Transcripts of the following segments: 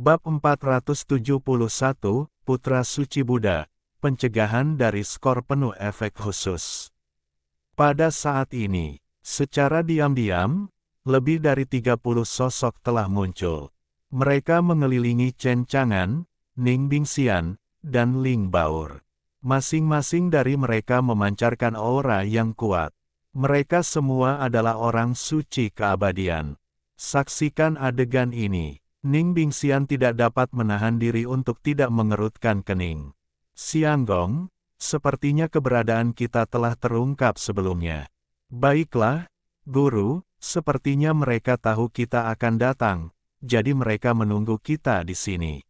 Bab 471, Putra Suci Buddha, pencegahan dari skor penuh efek khusus. Pada saat ini, secara diam-diam, lebih dari 30 sosok telah muncul. Mereka mengelilingi Chen Chang'an, Ning Bingxian, dan Ling Bao'er. Masing-masing dari mereka memancarkan aura yang kuat. Mereka semua adalah orang suci keabadian. Saksikan adegan ini. Ning Bingxian tidak dapat menahan diri untuk tidak mengerutkan kening. Xianggong, sepertinya keberadaan kita telah terungkap sebelumnya. Baiklah, Guru, sepertinya mereka tahu kita akan datang, jadi mereka menunggu kita di sini.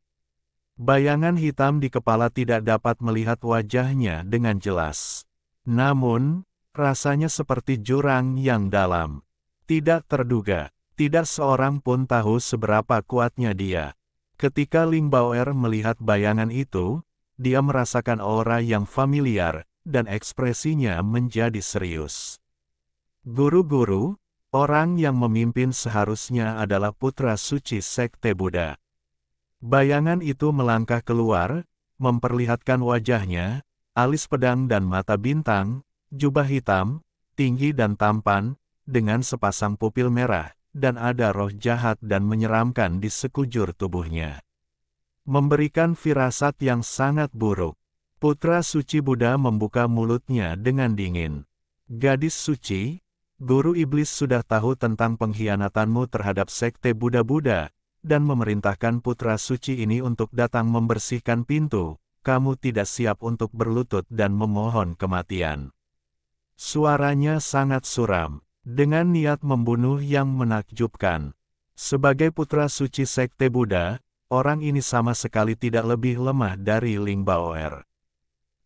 Bayangan hitam di kepala tidak dapat melihat wajahnya dengan jelas. Namun, rasanya seperti jurang yang dalam. Tidak terduga. Tidak seorang pun tahu seberapa kuatnya dia. Ketika Ling Bao'er melihat bayangan itu, dia merasakan aura yang familiar, dan ekspresinya menjadi serius. Guru-guru, orang yang memimpin seharusnya adalah putra suci Sekte Buddha. Bayangan itu melangkah keluar, memperlihatkan wajahnya, alis pedang dan mata bintang, jubah hitam, tinggi dan tampan, dengan sepasang pupil merah, dan ada roh jahat dan menyeramkan di sekujur tubuhnya. Memberikan firasat yang sangat buruk. Putra suci Buddha membuka mulutnya dengan dingin. Gadis suci, Guru Iblis sudah tahu tentang pengkhianatanmu terhadap Sekte Buddha-Buddha, dan memerintahkan putra suci ini untuk datang membersihkan pintu. Kamu tidak siap untuk berlutut dan memohon kematian. Suaranya sangat suram. Dengan niat membunuh yang menakjubkan. Sebagai putra suci Sekte Buddha, orang ini sama sekali tidak lebih lemah dari Ling Bao'er.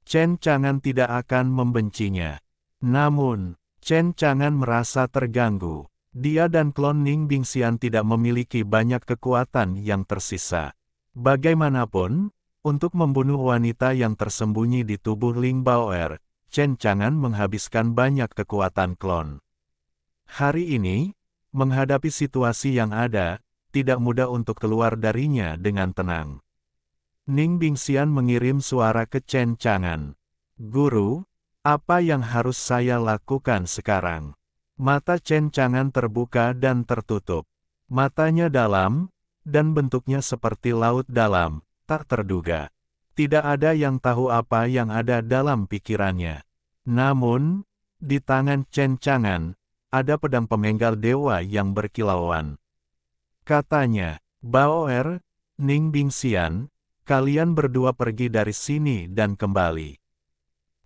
Chen Chang'an tidak akan membencinya. Namun, Chen Chang'an merasa terganggu. Dia dan klon Ning Bingxian tidak memiliki banyak kekuatan yang tersisa. Bagaimanapun, untuk membunuh wanita yang tersembunyi di tubuh Ling Bao'er, Chen Chang'an menghabiskan banyak kekuatan klon. Hari ini, menghadapi situasi yang ada, tidak mudah untuk keluar darinya dengan tenang. Ning Bingxian mengirim suara ke Chen Chang'an. Guru, apa yang harus saya lakukan sekarang? Mata Chen Chang'an terbuka dan tertutup. Matanya dalam, dan bentuknya seperti laut dalam, tak terduga. Tidak ada yang tahu apa yang ada dalam pikirannya. Namun, di tangan Chen Chang'an, ada pedang pemenggal dewa yang berkilauan. Katanya, Bao'er, Ning Bingxian, kalian berdua pergi dari sini dan kembali.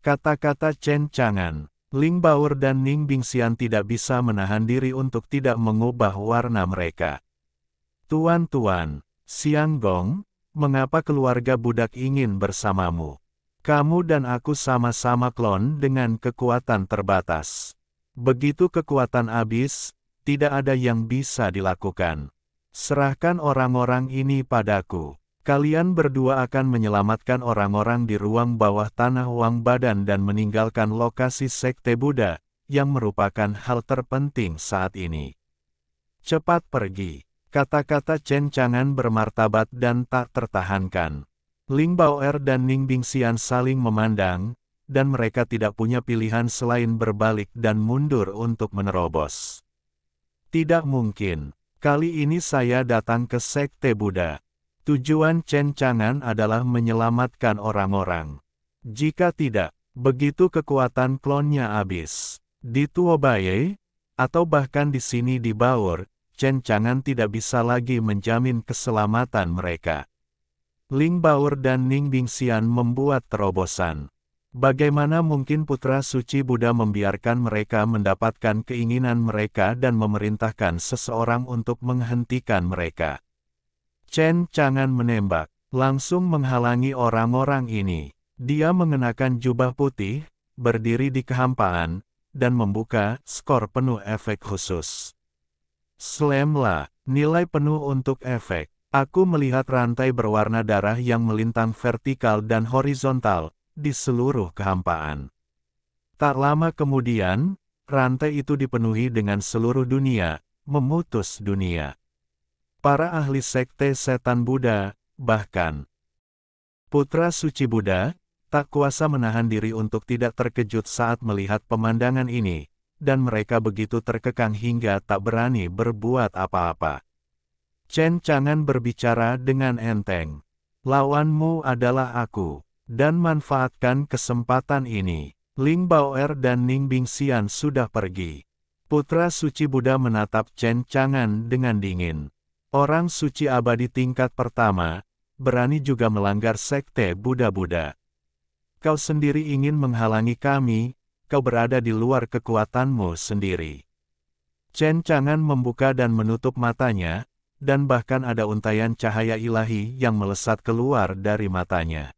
Kata-kata Chen Chang'an, Ling Bao'er dan Ning Bingxian tidak bisa menahan diri untuk tidak mengubah warna mereka. Tuan-tuan, Xianggong, mengapa keluarga budak ingin bersamamu? Kamu dan aku sama-sama klon dengan kekuatan terbatas. Begitu kekuatan habis, tidak ada yang bisa dilakukan. Serahkan orang-orang ini padaku. Kalian berdua akan menyelamatkan orang-orang di ruang bawah tanah Wang Badan dan meninggalkan lokasi Sekte Buddha, yang merupakan hal terpenting saat ini. Cepat pergi. Kata-kata Chen Chang'an bermartabat dan tak tertahankan. Ling Bao'er dan Ning Bingxian saling memandang, dan mereka tidak punya pilihan selain berbalik dan mundur untuk menerobos. Tidak mungkin. Kali ini saya datang ke Sekte Buddha. Tujuan Chen Chang'an adalah menyelamatkan orang-orang. Jika tidak, begitu kekuatan klonnya habis. Di Tuobaye, atau bahkan di sini di Bao'er, Chen Chang'an tidak bisa lagi menjamin keselamatan mereka. Ling Bao'er dan Ning Bingxian membuat terobosan. Bagaimana mungkin putra suci Buddha membiarkan mereka mendapatkan keinginan mereka dan memerintahkan seseorang untuk menghentikan mereka? Chen Chang'an menembak, langsung menghalangi orang-orang ini. Dia mengenakan jubah putih, berdiri di kehampaan, dan membuka skor penuh efek khusus. Slamlah, nilai penuh untuk efek. Aku melihat rantai berwarna darah yang melintang vertikal dan horizontal di seluruh kehampaan. Tak lama kemudian, rantai itu dipenuhi dengan seluruh dunia, memutus dunia. Para ahli sekte setan Buddha, bahkan putra suci Buddha, tak kuasa menahan diri untuk tidak terkejut saat melihat pemandangan ini, dan mereka begitu terkekang hingga tak berani berbuat apa-apa. Chen Chang'an berbicara dengan enteng. Lawanmu adalah aku, dan manfaatkan kesempatan ini. Ling Bao'er dan Ning Bingxian sudah pergi. Putra suci Buddha menatap Chen Chang'an dengan dingin. Orang suci abadi tingkat pertama, berani juga melanggar sekte Buddha-Buddha. Kau sendiri ingin menghalangi kami, kau berada di luar kekuatanmu sendiri. Chen Chang'an membuka dan menutup matanya, dan bahkan ada untaian cahaya ilahi yang melesat keluar dari matanya.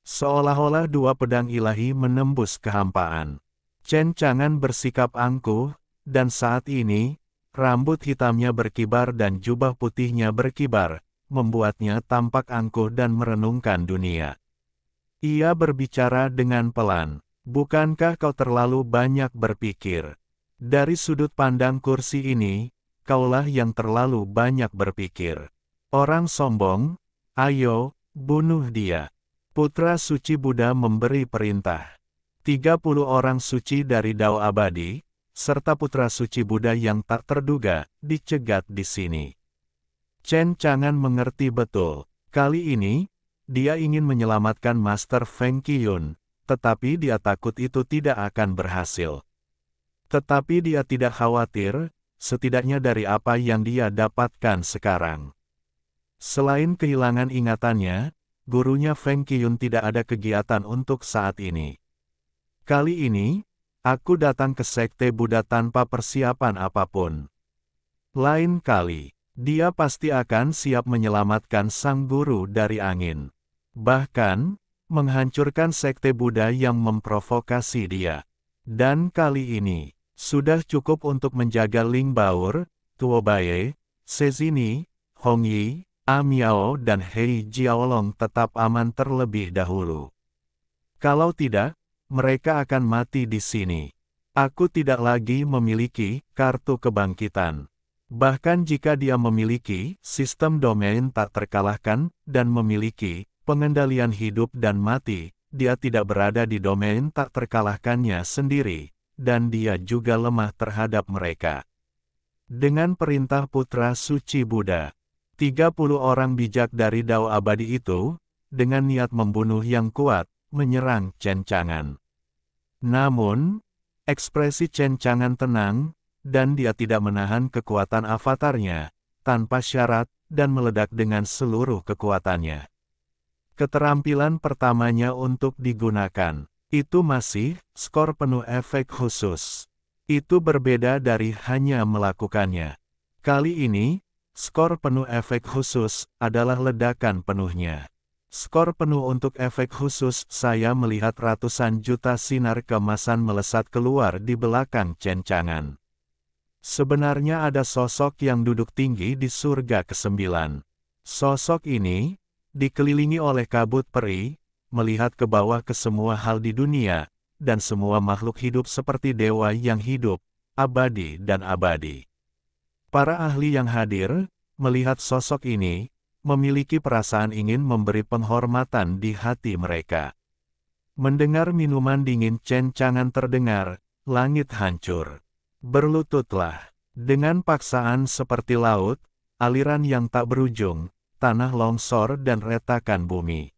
Seolah-olah dua pedang ilahi menembus kehampaan. Chen Chang'an bersikap angkuh, dan saat ini, rambut hitamnya berkibar dan jubah putihnya berkibar, membuatnya tampak angkuh dan merenungkan dunia. Ia berbicara dengan pelan. Bukankah kau terlalu banyak berpikir? Dari sudut pandang kursi ini, kaulah yang terlalu banyak berpikir. Orang sombong, ayo, bunuh dia. Putra suci Buddha memberi perintah. 30 orang suci dari Dao Abadi, serta putra suci Buddha yang tak terduga, dicegat di sini. Chen Chang'an mengerti betul. Kali ini, dia ingin menyelamatkan Master Feng Qiyun, tetapi dia takut itu tidak akan berhasil. Tetapi dia tidak khawatir, setidaknya dari apa yang dia dapatkan sekarang. Selain kehilangan ingatannya, gurunya Feng Qiyun tidak ada kegiatan untuk saat ini. Kali ini, aku datang ke sekte Buddha tanpa persiapan apapun. Lain kali, dia pasti akan siap menyelamatkan sang guru dari angin. Bahkan, menghancurkan sekte Buddha yang memprovokasi dia. Dan kali ini, sudah cukup untuk menjaga Ling Bao'er, Tuo Baye, Sezini, Hong Yi, Amiao dan Hei Jiaolong tetap aman terlebih dahulu. Kalau tidak, mereka akan mati di sini. Aku tidak lagi memiliki kartu kebangkitan. Bahkan jika dia memiliki sistem domain tak terkalahkan dan memiliki pengendalian hidup dan mati, dia tidak berada di domain tak terkalahkannya sendiri, dan dia juga lemah terhadap mereka. Dengan perintah putra suci Buddha, 30 orang bijak dari Dao Abadi itu, dengan niat membunuh yang kuat, menyerang Chen Chang'an. Namun, ekspresi Chen Chang'an tenang, dan dia tidak menahan kekuatan avatarnya, tanpa syarat, dan meledak dengan seluruh kekuatannya. Keterampilan pertamanya untuk digunakan, itu masih skor penuh efek khusus. Itu berbeda dari hanya melakukannya. Kali ini, skor penuh efek khusus adalah ledakan penuhnya. Skor penuh untuk efek khusus, saya melihat ratusan juta sinar keemasan melesat keluar di belakang Chen Chang'an. Sebenarnya ada sosok yang duduk tinggi di surga ke-9. Sosok ini, dikelilingi oleh kabut peri, melihat ke bawah ke semua hal di dunia, dan semua makhluk hidup seperti dewa yang hidup, abadi dan abadi. Para ahli yang hadir, melihat sosok ini, memiliki perasaan ingin memberi penghormatan di hati mereka. Mendengar minuman dingin Chen Chang'an terdengar, langit hancur. Berlututlah. Dengan paksaan seperti laut, aliran yang tak berujung, tanah longsor dan retakan bumi.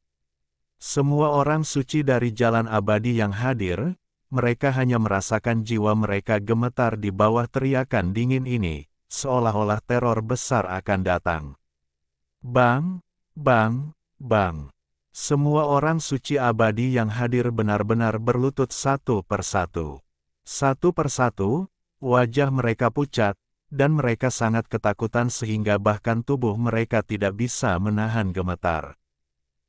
Semua orang suci dari jalan abadi yang hadir, mereka hanya merasakan jiwa mereka gemetar di bawah teriakan dingin ini, seolah-olah teror besar akan datang. Bang, bang, bang. Semua orang suci abadi yang hadir benar-benar berlutut satu persatu. Satu persatu, wajah mereka pucat, dan mereka sangat ketakutan sehingga bahkan tubuh mereka tidak bisa menahan gemetar.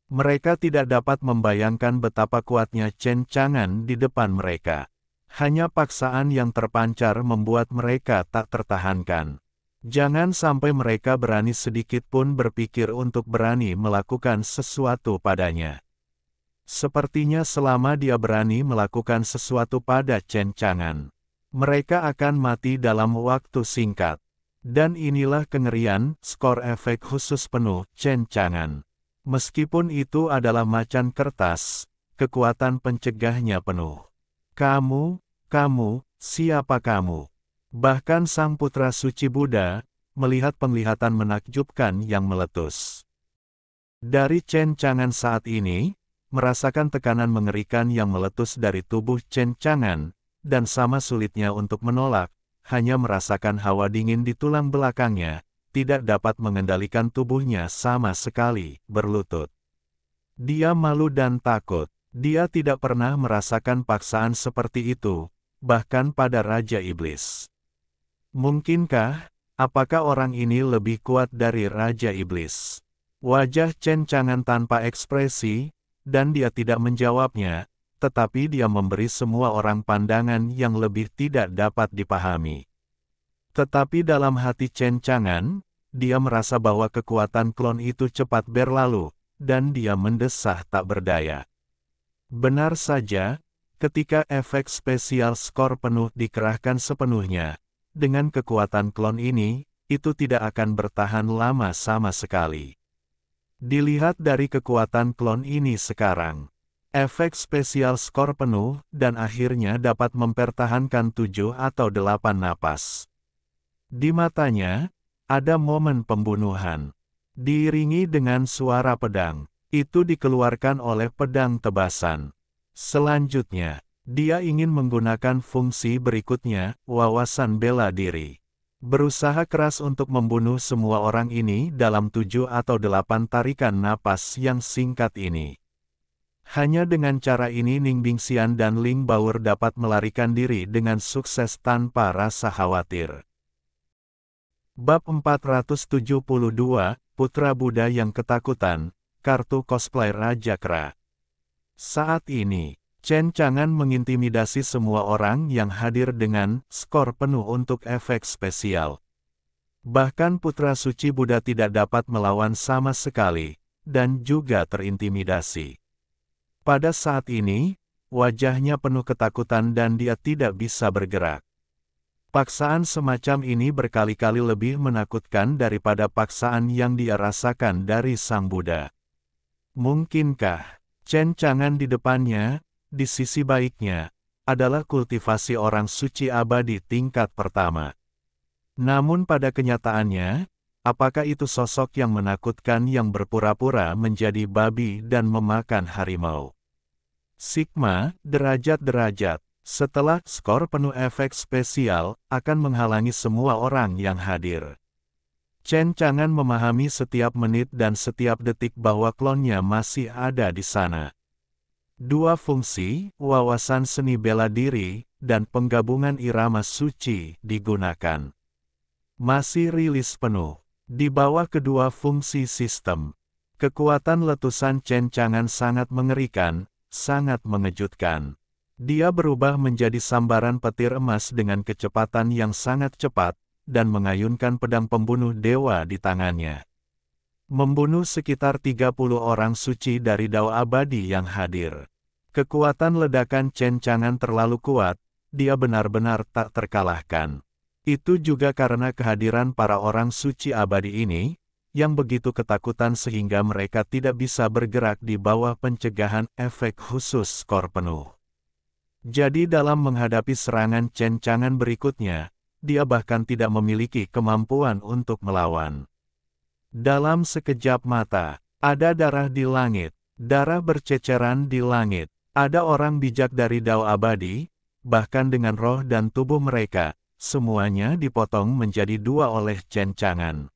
Mereka tidak dapat membayangkan betapa kuatnya Chen Chang'an di depan mereka. Hanya paksaan yang terpancar membuat mereka tak tertahankan. Jangan sampai mereka berani sedikit pun berpikir untuk berani melakukan sesuatu padanya. Sepertinya selama dia berani melakukan sesuatu pada Chen Chang'an, mereka akan mati dalam waktu singkat. Dan inilah kengerian skor efek khusus penuh Chen Chang'an. Meskipun itu adalah macan kertas, kekuatan pencegahnya penuh. Kamu, siapa kamu? Bahkan sang putra suci Buddha, melihat penglihatan menakjubkan yang meletus dari Chen Chang'an saat ini, merasakan tekanan mengerikan yang meletus dari tubuh Chen Chang'an, dan sama sulitnya untuk menolak, hanya merasakan hawa dingin di tulang belakangnya, tidak dapat mengendalikan tubuhnya sama sekali, berlutut. Dia malu dan takut. Dia tidak pernah merasakan paksaan seperti itu, bahkan pada Raja Iblis. Mungkinkah, apakah orang ini lebih kuat dari Raja Iblis? Wajah Chen Chang'an tanpa ekspresi, dan dia tidak menjawabnya, tetapi dia memberi semua orang pandangan yang lebih tidak dapat dipahami. Tetapi dalam hati Chen Chang'an, dia merasa bahwa kekuatan klon itu cepat berlalu, dan dia mendesah tak berdaya. Benar saja, ketika efek spesial skor penuh dikerahkan sepenuhnya, dengan kekuatan klon ini, itu tidak akan bertahan lama sama sekali. Dilihat dari kekuatan klon ini sekarang, efek spesial skor penuh dan akhirnya dapat mempertahankan 7 atau 8 napas. Di matanya, ada momen pembunuhan. Diiringi dengan suara pedang, itu dikeluarkan oleh pedang tebasan. Selanjutnya, dia ingin menggunakan fungsi berikutnya, wawasan bela diri. Berusaha keras untuk membunuh semua orang ini dalam 7 atau 8 tarikan napas yang singkat ini. Hanya dengan cara ini Ning Bingxian dan Ling Baur dapat melarikan diri dengan sukses tanpa rasa khawatir. Bab 472, Putra Buddha yang Ketakutan, Kartu Cosplay Raja Kera. Saat ini, Chen Chang'an mengintimidasi semua orang yang hadir dengan skor penuh untuk efek spesial. Bahkan Putra Suci Buddha tidak dapat melawan sama sekali, dan juga terintimidasi. Pada saat ini, wajahnya penuh ketakutan dan dia tidak bisa bergerak. Paksaan semacam ini berkali-kali lebih menakutkan daripada paksaan yang dia rasakan dari Sang Buddha. Mungkinkah Chen Chang'an di depannya, di sisi baiknya, adalah kultivasi orang suci abadi tingkat pertama. Namun pada kenyataannya, apakah itu sosok yang menakutkan yang berpura-pura menjadi babi dan memakan harimau? Sigma, derajat-derajat, setelah skor penuh efek spesial, akan menghalangi semua orang yang hadir. Chen Chang'an memahami setiap menit dan setiap detik bahwa klonnya masih ada di sana. Dua fungsi, wawasan seni bela diri, dan penggabungan irama suci, digunakan. Masih rilis penuh. Di bawah kedua fungsi sistem, kekuatan letusan Chen Chang'an sangat mengerikan, sangat mengejutkan. Dia berubah menjadi sambaran petir emas dengan kecepatan yang sangat cepat, dan mengayunkan pedang pembunuh dewa di tangannya. Membunuh sekitar 30 orang suci dari Dao abadi yang hadir. Kekuatan ledakan Chen Chang'an terlalu kuat, dia benar-benar tak terkalahkan. Itu juga karena kehadiran para orang suci abadi ini, yang begitu ketakutan sehingga mereka tidak bisa bergerak di bawah pencegahan efek khusus skor penuh. Jadi dalam menghadapi serangan Chen Chang'an berikutnya, dia bahkan tidak memiliki kemampuan untuk melawan. Dalam sekejap mata, ada darah di langit, darah berceceran di langit. Ada orang bijak dari Dao abadi, bahkan dengan roh dan tubuh mereka, semuanya dipotong menjadi dua oleh Chen Chang'an.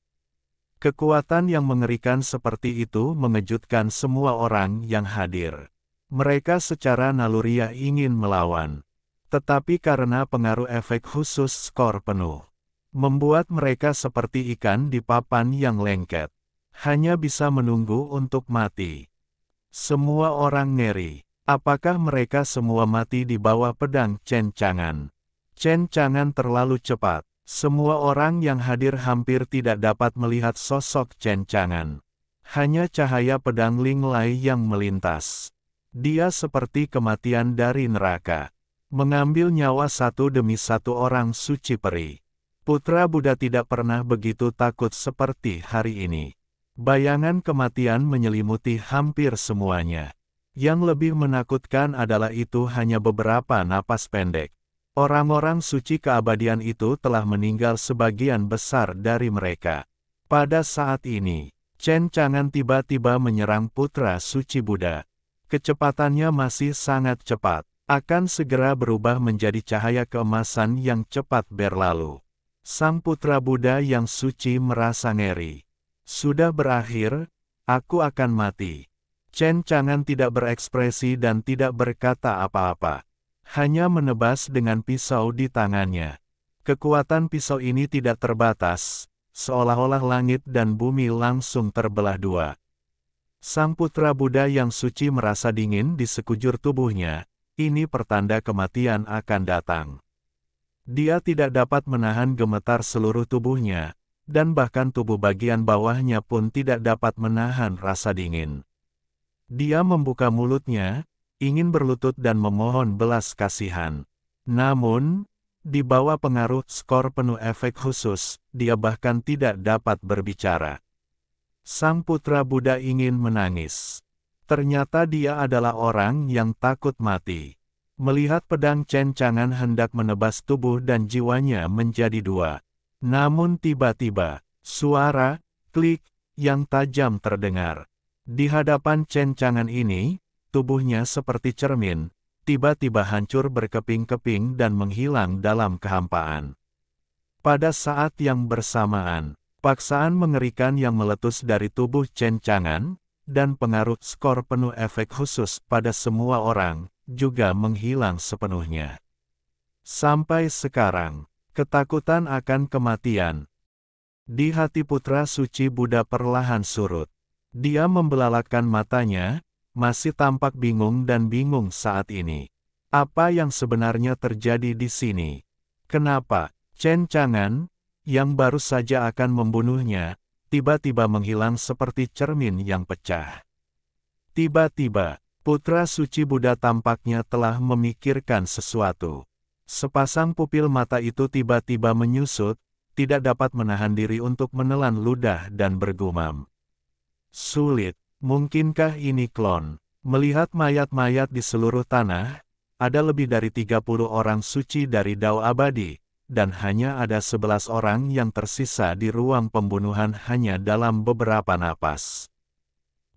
Kekuatan yang mengerikan seperti itu mengejutkan semua orang yang hadir. Mereka secara naluriah ingin melawan. Tetapi karena pengaruh efek khusus skor penuh, membuat mereka seperti ikan di papan yang lengket. Hanya bisa menunggu untuk mati. Semua orang ngeri. Apakah mereka semua mati di bawah pedang Chen Chang'an? Chen Chang'an terlalu cepat. Semua orang yang hadir hampir tidak dapat melihat sosok Chen Chang'an. Hanya cahaya pedang Ling Lai yang melintas. Dia seperti kematian dari neraka. Mengambil nyawa satu demi satu orang suci peri. Putra Buddha tidak pernah begitu takut seperti hari ini. Bayangan kematian menyelimuti hampir semuanya. Yang lebih menakutkan adalah itu hanya beberapa napas pendek. Orang-orang suci keabadian itu telah meninggal sebagian besar dari mereka. Pada saat ini, Chen Chang'an tiba-tiba menyerang putra suci Buddha. Kecepatannya masih sangat cepat, akan segera berubah menjadi cahaya keemasan yang cepat berlalu. Sang putra Buddha yang suci merasa ngeri. Sudah berakhir, aku akan mati. Chen Chang'an tidak berekspresi dan tidak berkata apa-apa. Hanya menebas dengan pisau di tangannya. Kekuatan pisau ini tidak terbatas, seolah-olah langit dan bumi langsung terbelah dua. Sang putra Buddha yang suci merasa dingin di sekujur tubuhnya, ini pertanda kematian akan datang. Dia tidak dapat menahan gemetar seluruh tubuhnya, dan bahkan tubuh bagian bawahnya pun tidak dapat menahan rasa dingin. Dia membuka mulutnya, ingin berlutut dan memohon belas kasihan. Namun, di bawah pengaruh skor penuh efek khusus, dia bahkan tidak dapat berbicara. Sang putra Buddha ingin menangis. Ternyata dia adalah orang yang takut mati. Melihat pedang Chen Chang'an hendak menebas tubuh dan jiwanya menjadi dua. Namun tiba-tiba, suara klik yang tajam terdengar. Di hadapan Chen Chang'an ini, tubuhnya seperti cermin, tiba-tiba hancur berkeping-keping dan menghilang dalam kehampaan. Pada saat yang bersamaan, paksaan mengerikan yang meletus dari tubuh Chen Chang'an, dan pengaruh skor penuh efek khusus pada semua orang, juga menghilang sepenuhnya. Sampai sekarang, ketakutan akan kematian di hati putra suci Buddha perlahan surut. Dia membelalakkan matanya, masih tampak bingung dan bingung saat ini. Apa yang sebenarnya terjadi di sini? Kenapa Chen Chang'an, yang baru saja akan membunuhnya, tiba-tiba menghilang seperti cermin yang pecah? Tiba-tiba, putra suci Buddha tampaknya telah memikirkan sesuatu. Sepasang pupil mata itu tiba-tiba menyusut, tidak dapat menahan diri untuk menelan ludah dan bergumam. Sulit, mungkinkah ini klon? Melihat mayat-mayat di seluruh tanah, ada lebih dari 30 orang suci dari Dao Abadi, dan hanya ada 11 orang yang tersisa di ruang pembunuhan hanya dalam beberapa napas.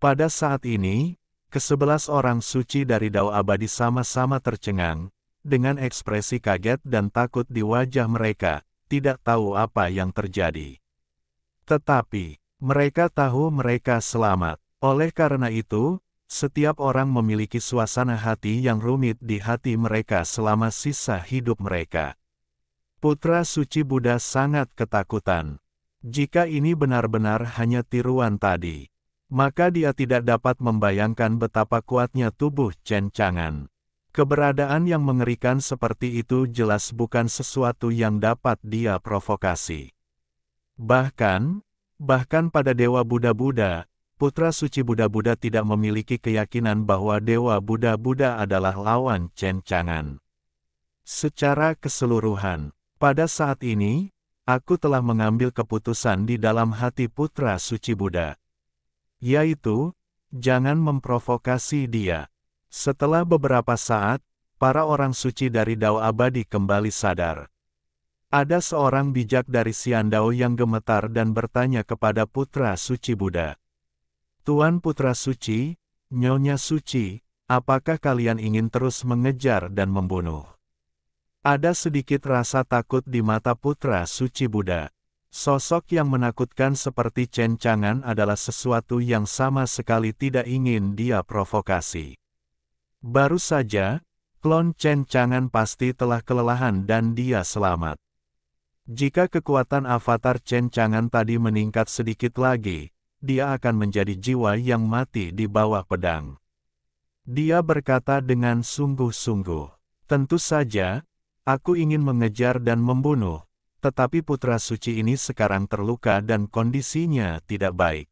Pada saat ini, ke-11 orang suci dari Dao Abadi sama-sama tercengang, dengan ekspresi kaget dan takut di wajah mereka, tidak tahu apa yang terjadi. Tetapi, mereka tahu mereka selamat. Oleh karena itu, setiap orang memiliki suasana hati yang rumit di hati mereka selama sisa hidup mereka. Putra suci Buddha sangat ketakutan. Jika ini benar-benar hanya tiruan tadi, maka dia tidak dapat membayangkan betapa kuatnya tubuh Chen Chang'an. Keberadaan yang mengerikan seperti itu jelas bukan sesuatu yang dapat dia provokasi. Bahkan pada Dewa Buddha-Buddha, putra suci Buddha-Buddha tidak memiliki keyakinan bahwa Dewa Buddha-Buddha adalah lawan Chen Chang'an. Secara keseluruhan, pada saat ini, aku telah mengambil keputusan di dalam hati putra suci Buddha. Yaitu, jangan memprovokasi dia. Setelah beberapa saat, para orang suci dari Dao Abadi kembali sadar. Ada seorang bijak dari Xiandao yang gemetar dan bertanya kepada putra suci Buddha. Tuan putra suci, Nyonya suci, apakah kalian ingin terus mengejar dan membunuh? Ada sedikit rasa takut di mata putra suci Buddha. Sosok yang menakutkan seperti Chen Chang'an adalah sesuatu yang sama sekali tidak ingin dia provokasi. Baru saja, klon Chen Chang'an pasti telah kelelahan dan dia selamat. Jika kekuatan avatar Chen Chang'an tadi meningkat sedikit lagi, dia akan menjadi jiwa yang mati di bawah pedang. Dia berkata dengan sungguh-sungguh, tentu saja, aku ingin mengejar dan membunuh. Tetapi putra suci ini sekarang terluka dan kondisinya tidak baik.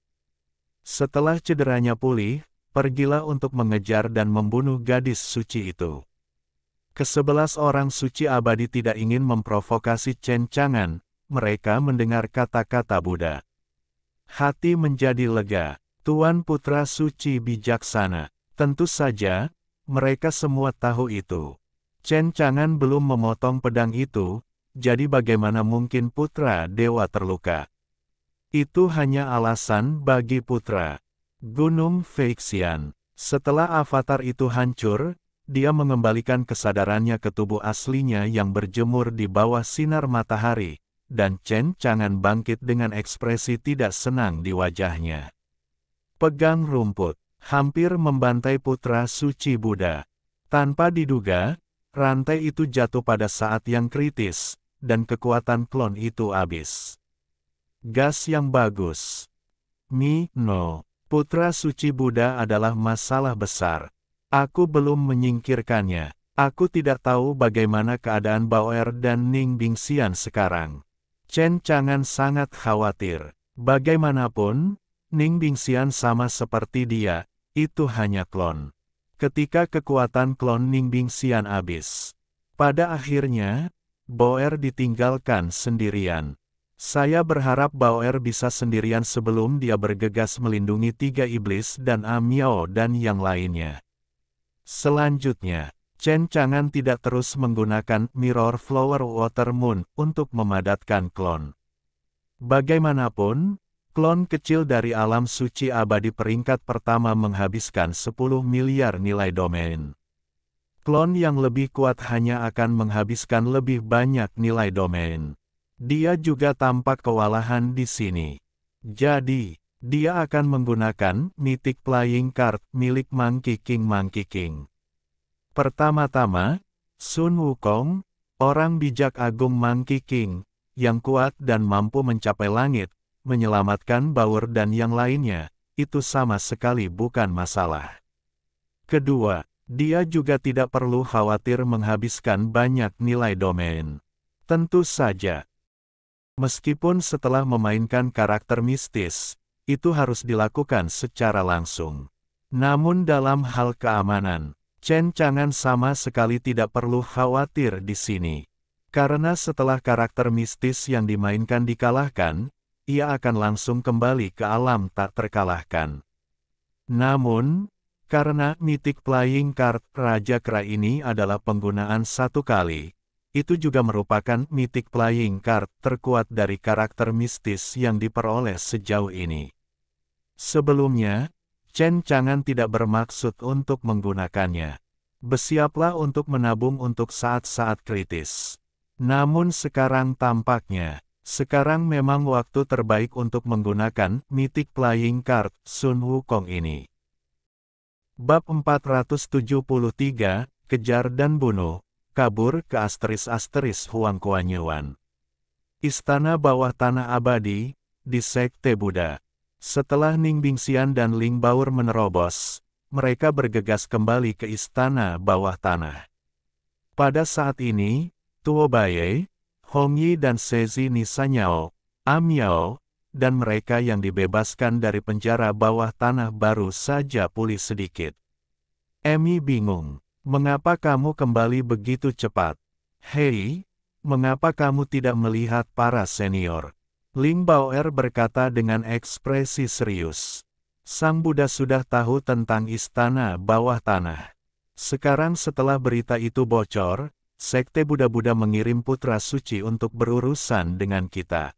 Setelah cederanya pulih, pergilah untuk mengejar dan membunuh gadis suci itu. Ke-11 orang suci abadi tidak ingin memprovokasi Chen Chang'an, mereka mendengar kata-kata Buddha. Hati menjadi lega. Tuan Putra Suci bijaksana. Tentu saja, mereka semua tahu itu. Chen Chang'an belum memotong pedang itu, jadi bagaimana mungkin putra dewa terluka? Itu hanya alasan bagi putra Gunung Feixian. Setelah avatar itu hancur, dia mengembalikan kesadarannya ke tubuh aslinya yang berjemur di bawah sinar matahari, dan Chen Chang'an bangkit dengan ekspresi tidak senang di wajahnya. Pegang rumput, hampir membantai putra suci Buddha. Tanpa diduga, rantai itu jatuh pada saat yang kritis, dan kekuatan klon itu habis. Gas yang bagus. No. Putra suci Buddha adalah masalah besar. Aku belum menyingkirkannya. Aku tidak tahu bagaimana keadaan Bao'er dan Ning Bingxian sekarang. Chen Chang'an sangat khawatir. Bagaimanapun, Ning Bingxian sama seperti dia, itu hanya klon. Ketika kekuatan klon Ning Bingxian habis, pada akhirnya, Bao'er ditinggalkan sendirian. Saya berharap Bao'er bisa sendirian sebelum dia bergegas melindungi 3 iblis dan Amiao dan yang lainnya. Selanjutnya, Chen Chang'an tidak terus menggunakan Mirror Flower Water Moon untuk memadatkan klon. Bagaimanapun, klon kecil dari alam suci abadi peringkat pertama menghabiskan 10 miliar nilai domain. Klon yang lebih kuat hanya akan menghabiskan lebih banyak nilai domain. Dia juga tampak kewalahan di sini. Jadi, dia akan menggunakan Mythic Playing Card milik Monkey King. Pertama-tama, Sun Wukong, orang bijak agung Monkey King, yang kuat dan mampu mencapai langit, menyelamatkan Bao'er dan yang lainnya, itu sama sekali bukan masalah. Kedua, dia juga tidak perlu khawatir menghabiskan banyak nilai domain. Tentu saja, meskipun setelah memainkan karakter mistis, itu harus dilakukan secara langsung. Namun dalam hal keamanan, Chen Chang'an sama sekali tidak perlu khawatir di sini. Karena setelah karakter mistis yang dimainkan dikalahkan, ia akan langsung kembali ke alam tak terkalahkan. Namun, karena Mythic Playing Card Raja Kera ini adalah penggunaan satu kali, itu juga merupakan Mythic Playing Card terkuat dari karakter mistis yang diperoleh sejauh ini. Sebelumnya, Chen Chang'an tidak bermaksud untuk menggunakannya. Bersiaplah untuk menabung untuk saat-saat kritis. Namun sekarang tampaknya, sekarang memang waktu terbaik untuk menggunakan Mythic Playing Card Sun Wukong ini. Bab 473, Kejar dan Bunuh. Kabur ke Asteris Huang Kuanyuan. Istana Bawah Tanah Abadi, di Sekte Buddha. Setelah Ning Bingxian dan Ling Bao'er menerobos, mereka bergegas kembali ke Istana Bawah Tanah. Pada saat ini, Tuo Baye, Hong Yi dan Sezi Nisanyao, Amiao, dan mereka yang dibebaskan dari penjara bawah tanah baru saja pulih sedikit. Emi bingung. Mengapa kamu kembali begitu cepat? Hei, mengapa kamu tidak melihat para senior? Ling Bao'er berkata dengan ekspresi serius. Sang Buddha sudah tahu tentang istana bawah tanah. Sekarang setelah berita itu bocor, Sekte Buddha-Buddha mengirim putra suci untuk berurusan dengan kita.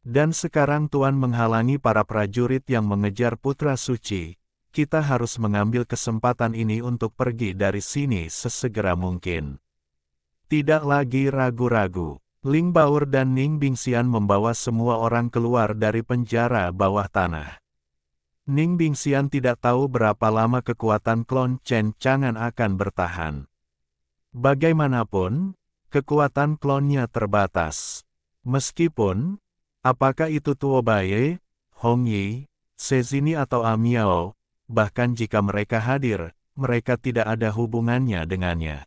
Dan sekarang Tuan menghalangi para prajurit yang mengejar putra suci. Kita harus mengambil kesempatan ini untuk pergi dari sini sesegera mungkin. Tidak lagi ragu-ragu, Ling Bao'er dan Ning Bingxian membawa semua orang keluar dari penjara bawah tanah. Ning Bingxian tidak tahu berapa lama kekuatan klon Chen Chang'an akan bertahan. Bagaimanapun, kekuatan klonnya terbatas. Meskipun, apakah itu Tuo Baye, Hong Yi, Sezini atau Amiao, bahkan jika mereka hadir, mereka tidak ada hubungannya dengannya.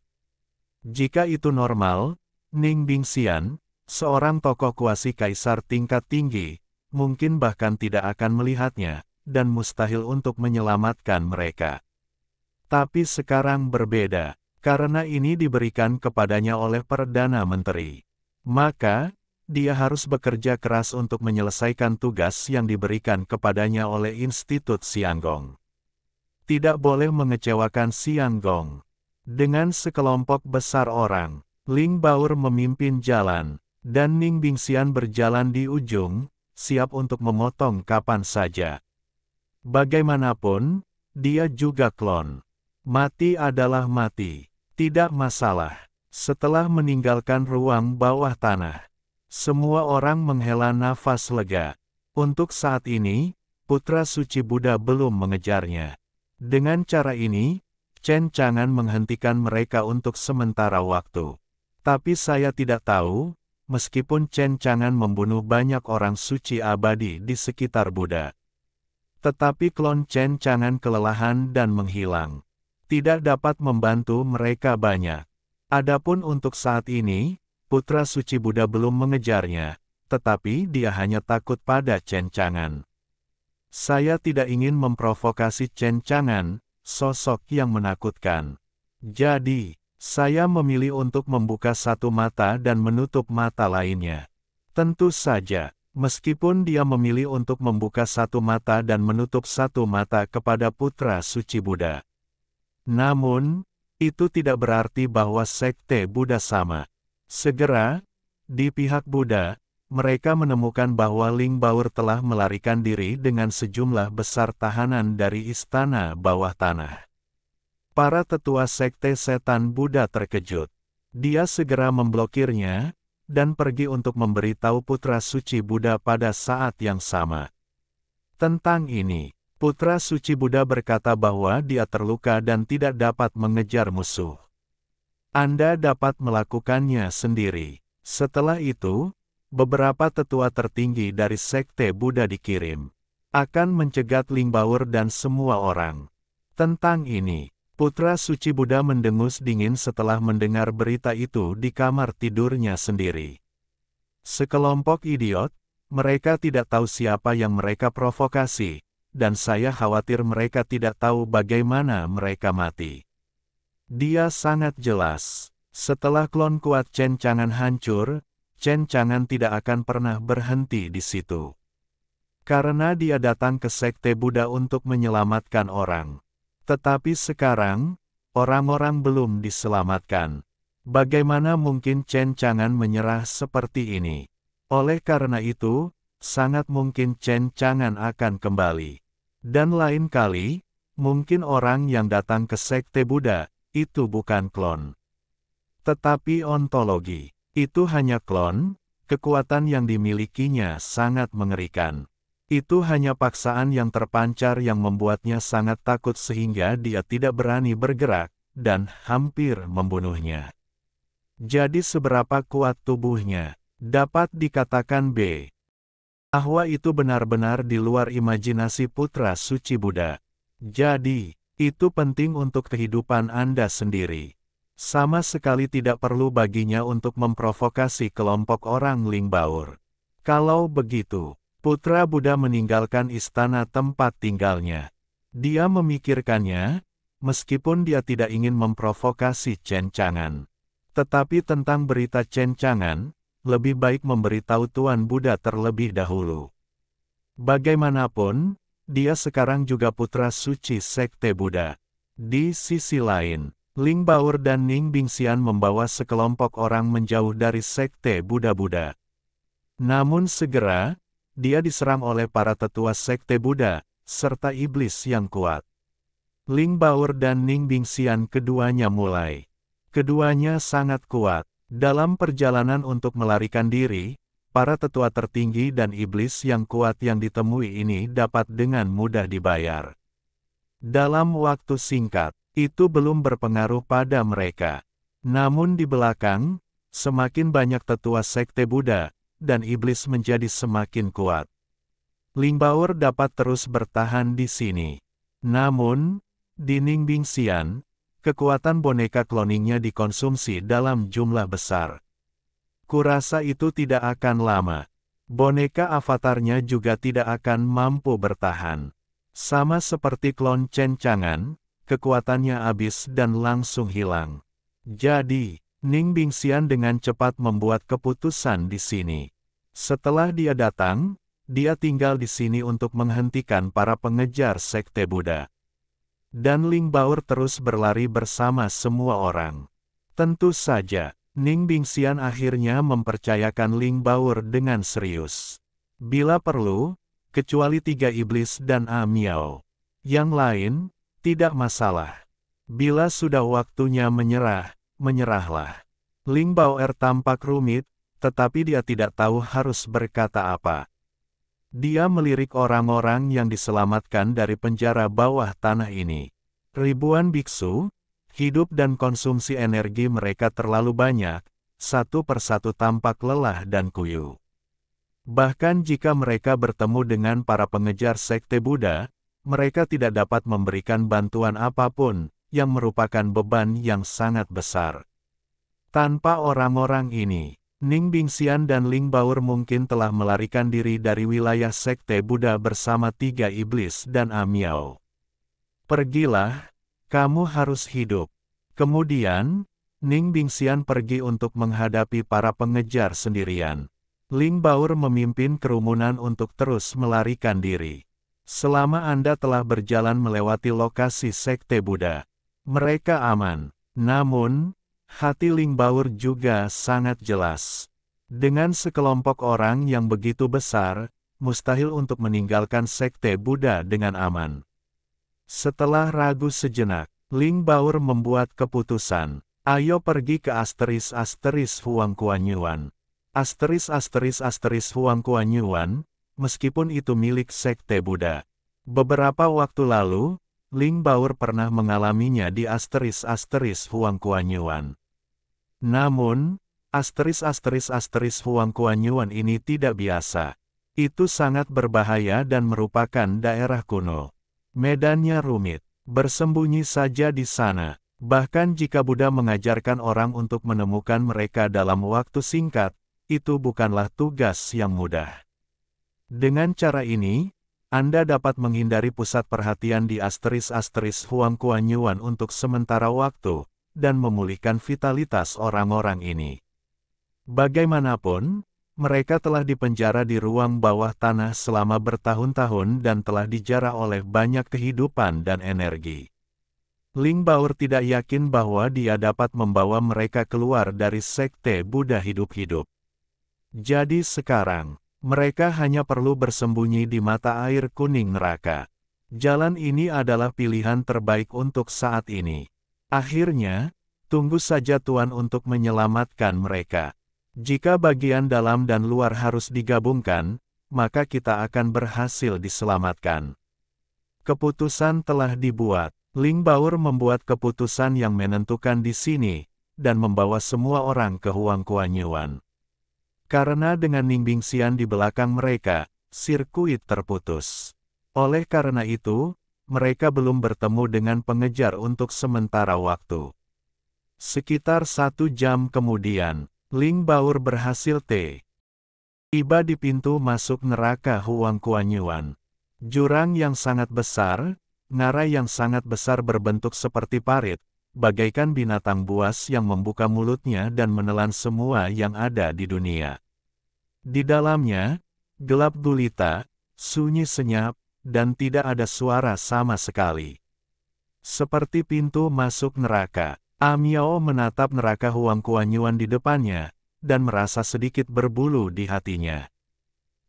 Jika itu normal, Ning Bingxian, seorang tokoh kuasi kaisar tingkat tinggi, mungkin bahkan tidak akan melihatnya, dan mustahil untuk menyelamatkan mereka. Tapi sekarang berbeda, karena ini diberikan kepadanya oleh Perdana Menteri. Maka, dia harus bekerja keras untuk menyelesaikan tugas yang diberikan kepadanya oleh Institut Xianggong. Tidak boleh mengecewakan Xianggong. Dengan sekelompok besar orang, Ling Baur memimpin jalan, dan Ning Bingxian berjalan di ujung, siap untuk memotong kapan saja. Bagaimanapun, dia juga klon. Mati adalah mati, tidak masalah. Setelah meninggalkan ruang bawah tanah, semua orang menghela nafas lega. Untuk saat ini, putra suci Buddha belum mengejarnya. Dengan cara ini, Chen Chang'an menghentikan mereka untuk sementara waktu. Tapi saya tidak tahu, meskipun Chen Chang'an membunuh banyak orang suci abadi di sekitar Buddha. Tetapi klon Chen Chang'an kelelahan dan menghilang. Tidak dapat membantu mereka banyak. Adapun untuk saat ini, putra suci Buddha belum mengejarnya, tetapi dia hanya takut pada Chen Chang'an. Saya tidak ingin memprovokasi Chen Chang'an, sosok yang menakutkan. Jadi, saya memilih untuk membuka satu mata dan menutup mata lainnya. Tentu saja, meskipun dia memilih untuk membuka satu mata dan menutup satu mata kepada putra suci Buddha. Namun, itu tidak berarti bahwa sekte Buddha sama. Segera, di pihak Buddha, mereka menemukan bahwa Ling Baur telah melarikan diri dengan sejumlah besar tahanan dari istana bawah tanah. Para tetua sekte setan Buddha terkejut. Dia segera memblokirnya, dan pergi untuk memberitahu putra suci Buddha pada saat yang sama. Tentang ini, putra suci Buddha berkata bahwa dia terluka dan tidak dapat mengejar musuh. Anda dapat melakukannya sendiri. Setelah itu, beberapa tetua tertinggi dari sekte Buddha dikirim. Akan mencegat Ling Baur dan semua orang. Tentang ini, putra suci Buddha mendengus dingin setelah mendengar berita itu di kamar tidurnya sendiri. Sekelompok idiot, mereka tidak tahu siapa yang mereka provokasi, dan saya khawatir mereka tidak tahu bagaimana mereka mati. Dia sangat jelas, setelah klon kuat Chen Chang'an hancur, Chen Chang'an tidak akan pernah berhenti di situ. Karena dia datang ke sekte Buddha untuk menyelamatkan orang. Tetapi sekarang, orang-orang belum diselamatkan. Bagaimana mungkin Chen Chang'an menyerah seperti ini? Oleh karena itu, sangat mungkin Chen Chang'an akan kembali. Dan lain kali, mungkin orang yang datang ke sekte Buddha, itu bukan klon. Tetapi ontologi. Itu hanya klon, kekuatan yang dimilikinya sangat mengerikan. Itu hanya paksaan yang terpancar yang membuatnya sangat takut sehingga dia tidak berani bergerak, dan hampir membunuhnya. Jadi seberapa kuat tubuhnya, dapat dikatakan bahwa itu benar-benar di luar imajinasi putra suci Buddha. Jadi, itu penting untuk kehidupan Anda sendiri. Sama sekali tidak perlu baginya untuk memprovokasi kelompok orang Ling Baur. Kalau begitu, putra Buddha meninggalkan istana tempat tinggalnya. Dia memikirkannya, meskipun dia tidak ingin memprovokasi Chen Chang'an. Tetapi tentang berita Chen Chang'an, lebih baik memberitahu Tuan Buddha terlebih dahulu. Bagaimanapun, dia sekarang juga putra suci sekte Buddha. Di sisi lain, Ling Baur dan Ning Bingxian membawa sekelompok orang menjauh dari sekte Buddha-Buddha. Namun segera, dia diserang oleh para tetua sekte Buddha, serta iblis yang kuat. Ling Baur dan Ning Bingxian keduanya mulai. Keduanya sangat kuat. Dalam perjalanan untuk melarikan diri, para tetua tertinggi dan iblis yang kuat yang ditemui ini dapat dengan mudah dibayar. Dalam waktu singkat, itu belum berpengaruh pada mereka. Namun di belakang, semakin banyak tetua sekte Buddha, dan iblis menjadi semakin kuat. Ling Baur dapat terus bertahan di sini. Namun, di Ning Bingxian, kekuatan boneka cloningnya dikonsumsi dalam jumlah besar. Kurasa itu tidak akan lama. Boneka avatarnya juga tidak akan mampu bertahan. Sama seperti klon Chen Chang'an, kekuatannya habis dan langsung hilang. Jadi, Ning Bingxian dengan cepat membuat keputusan di sini. Setelah dia datang, dia tinggal di sini untuk menghentikan para pengejar sekte Buddha. Dan Ling Baur terus berlari bersama semua orang. Tentu saja, Ning Bingxian akhirnya mempercayakan Ling Baur dengan serius. Bila perlu, kecuali 3 iblis dan A Miao. Yang lain, tidak masalah. Bila sudah waktunya menyerah, menyerahlah. Ling Baoer tampak rumit, tetapi dia tidak tahu harus berkata apa. Dia melirik orang-orang yang diselamatkan dari penjara bawah tanah ini. Ribuan biksu, hidup dan konsumsi energi mereka terlalu banyak, satu persatu tampak lelah dan kuyu. Bahkan jika mereka bertemu dengan para pengejar sekte Buddha, mereka tidak dapat memberikan bantuan apapun, yang merupakan beban yang sangat besar. Tanpa orang-orang ini, Ning Bingxian dan Ling Baur mungkin telah melarikan diri dari wilayah sekte Buddha bersama 3 iblis dan A Miao. Pergilah, kamu harus hidup. Kemudian, Ning Bingxian pergi untuk menghadapi para pengejar sendirian. Ling Baur memimpin kerumunan untuk terus melarikan diri. Selama Anda telah berjalan melewati lokasi sekte Buddha, mereka aman. Namun, hati Ling Baur juga sangat jelas. Dengan sekelompok orang yang begitu besar, mustahil untuk meninggalkan sekte Buddha dengan aman. Setelah ragu sejenak, Ling Baur membuat keputusan. Ayo pergi ke ** Huang Kuanyuan. ** Huang Kuanyuan, meskipun itu milik sekte Buddha. Beberapa waktu lalu, Ling Baur pernah mengalaminya di ** Huang Kuanyuan. Namun, ** Huang Kuanyuan ini tidak biasa. Itu sangat berbahaya dan merupakan daerah kuno. Medannya rumit. Bersembunyi saja di sana. Bahkan jika Buddha mengajarkan orang untuk menemukan mereka dalam waktu singkat, itu bukanlah tugas yang mudah. Dengan cara ini, Anda dapat menghindari pusat perhatian di ** Huang Kuanyuan untuk sementara waktu, dan memulihkan vitalitas orang-orang ini. Bagaimanapun, mereka telah dipenjara di ruang bawah tanah selama bertahun-tahun dan telah dijarah oleh banyak kehidupan dan energi. Ling Baur tidak yakin bahwa dia dapat membawa mereka keluar dari sekte Buddha hidup-hidup. Jadi sekarang, mereka hanya perlu bersembunyi di mata air kuning neraka. Jalan ini adalah pilihan terbaik untuk saat ini. Akhirnya, tunggu saja Tuan untuk menyelamatkan mereka. Jika bagian dalam dan luar harus digabungkan, maka kita akan berhasil diselamatkan. Keputusan telah dibuat. Ling Baur membuat keputusan yang menentukan di sini, dan membawa semua orang ke Huang Kuanyuan. Karena dengan Ning Bingxian di belakang mereka, sirkuit terputus. Oleh karena itu, mereka belum bertemu dengan pengejar untuk sementara waktu. Sekitar 1 jam kemudian, Ling Baur berhasil tiba di pintu masuk neraka Huang Kuanyuan. Jurang yang sangat besar, ngarai yang sangat besar berbentuk seperti parit, bagaikan binatang buas yang membuka mulutnya dan menelan semua yang ada di dunia. Di dalamnya, gelap gulita, sunyi senyap, dan tidak ada suara sama sekali. Seperti pintu masuk neraka, A Miao menatap neraka Huang Kuanyuan di depannya, dan merasa sedikit berbulu di hatinya.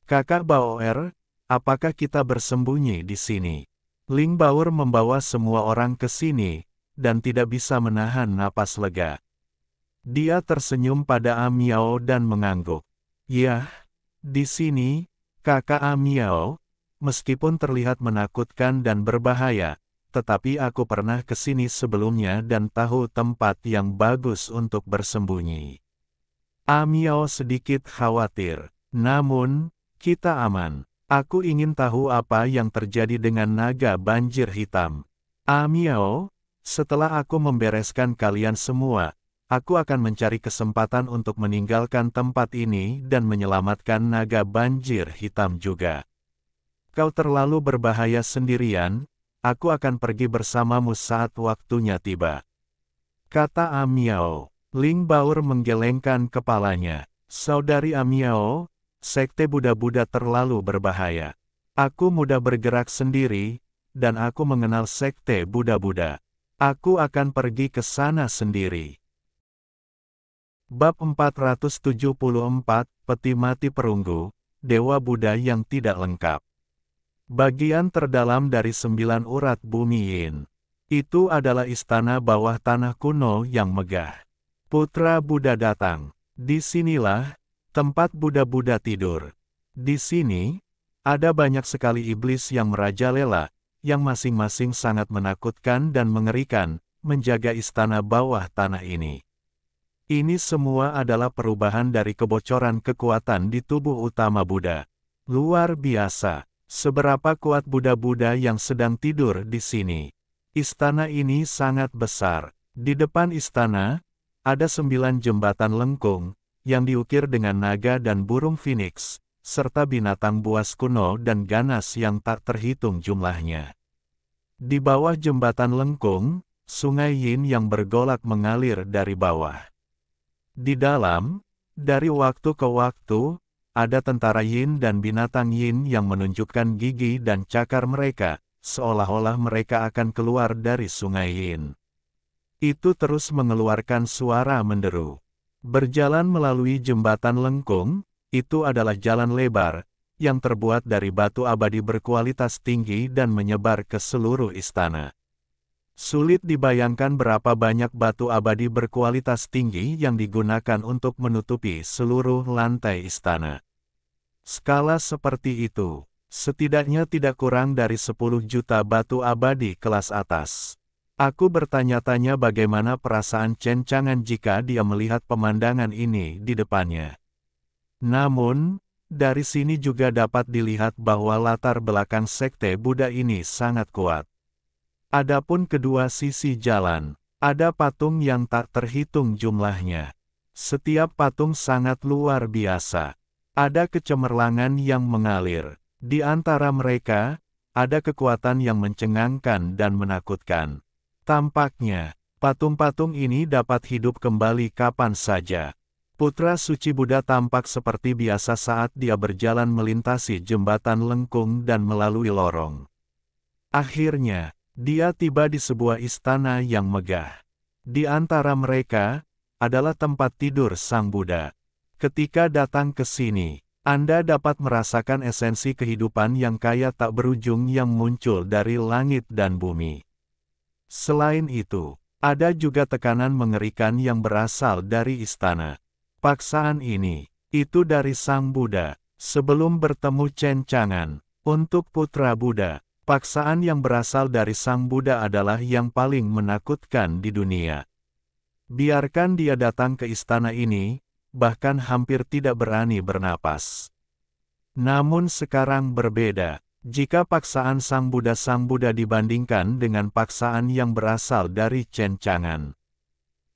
Kakak Baoer, apakah kita bersembunyi di sini? Ling Baur membawa semua orang ke sini, dan tidak bisa menahan napas lega. Dia tersenyum pada A Miao dan mengangguk. Yah, di sini, kakak A Miao, meskipun terlihat menakutkan dan berbahaya, tetapi aku pernah ke sini sebelumnya dan tahu tempat yang bagus untuk bersembunyi. A Miao sedikit khawatir, namun, kita aman. Aku ingin tahu apa yang terjadi dengan naga banjir hitam. A Miao, setelah aku membereskan kalian semua, aku akan mencari kesempatan untuk meninggalkan tempat ini dan menyelamatkan naga banjir hitam juga. Kau terlalu berbahaya sendirian, aku akan pergi bersamamu saat waktunya tiba. Kata A Miao. Ling Baur menggelengkan kepalanya. Saudari A Miao, sekte Buddha-Buddha terlalu berbahaya. Aku mudah bergerak sendiri, dan aku mengenal sekte Buddha-Buddha. Aku akan pergi ke sana sendiri. Bab 474, Peti Mati Perunggu, Dewa Buddha yang tidak lengkap. Bagian terdalam dari 9 urat bumi Yin. Itu adalah istana bawah tanah kuno yang megah. Putra Buddha datang. Disinilah tempat Buddha-Buddha tidur. Di sini, ada banyak sekali iblis yang merajalela, yang masing-masing sangat menakutkan dan mengerikan, menjaga istana bawah tanah ini. Ini semua adalah perubahan dari kebocoran kekuatan di tubuh utama Buddha. Luar biasa, seberapa kuat Buddha-Buddha yang sedang tidur di sini. Istana ini sangat besar. Di depan istana, ada 9 jembatan lengkung, yang diukir dengan naga dan burung phoenix, serta binatang buas kuno dan ganas yang tak terhitung jumlahnya. Di bawah jembatan lengkung, sungai Yin yang bergolak mengalir dari bawah. Di dalam, dari waktu ke waktu, ada tentara Yin dan binatang Yin yang menunjukkan gigi dan cakar mereka, seolah-olah mereka akan keluar dari sungai Yin. Itu terus mengeluarkan suara menderu. Berjalan melalui jembatan lengkung, itu adalah jalan lebar, yang terbuat dari batu abadi berkualitas tinggi dan menyebar ke seluruh istana. Sulit dibayangkan berapa banyak batu abadi berkualitas tinggi yang digunakan untuk menutupi seluruh lantai istana. Skala seperti itu, setidaknya tidak kurang dari 10 juta batu abadi kelas atas. Aku bertanya-tanya bagaimana perasaan Chen Chang'an jika dia melihat pemandangan ini di depannya. Namun, dari sini juga dapat dilihat bahwa latar belakang sekte Buddha ini sangat kuat. Adapun kedua sisi jalan, ada patung yang tak terhitung jumlahnya. Setiap patung sangat luar biasa. Ada kecemerlangan yang mengalir. Di antara mereka, ada kekuatan yang mencengangkan dan menakutkan. Tampaknya, patung-patung ini dapat hidup kembali kapan saja. Putra suci Buddha tampak seperti biasa saat dia berjalan melintasi jembatan lengkung dan melalui lorong. Akhirnya, dia tiba di sebuah istana yang megah. Di antara mereka, adalah tempat tidur Sang Buddha. Ketika datang ke sini, Anda dapat merasakan esensi kehidupan yang kaya tak berujung yang muncul dari langit dan bumi. Selain itu, ada juga tekanan mengerikan yang berasal dari istana. Paksaan ini, itu dari Sang Buddha, sebelum bertemu Chen Chang'an. Untuk Putra Buddha, paksaan yang berasal dari Sang Buddha adalah yang paling menakutkan di dunia. Biarkan dia datang ke istana ini, bahkan hampir tidak berani bernapas. Namun sekarang berbeda, jika paksaan Sang Buddha dibandingkan dengan paksaan yang berasal dari Chen Chang'an.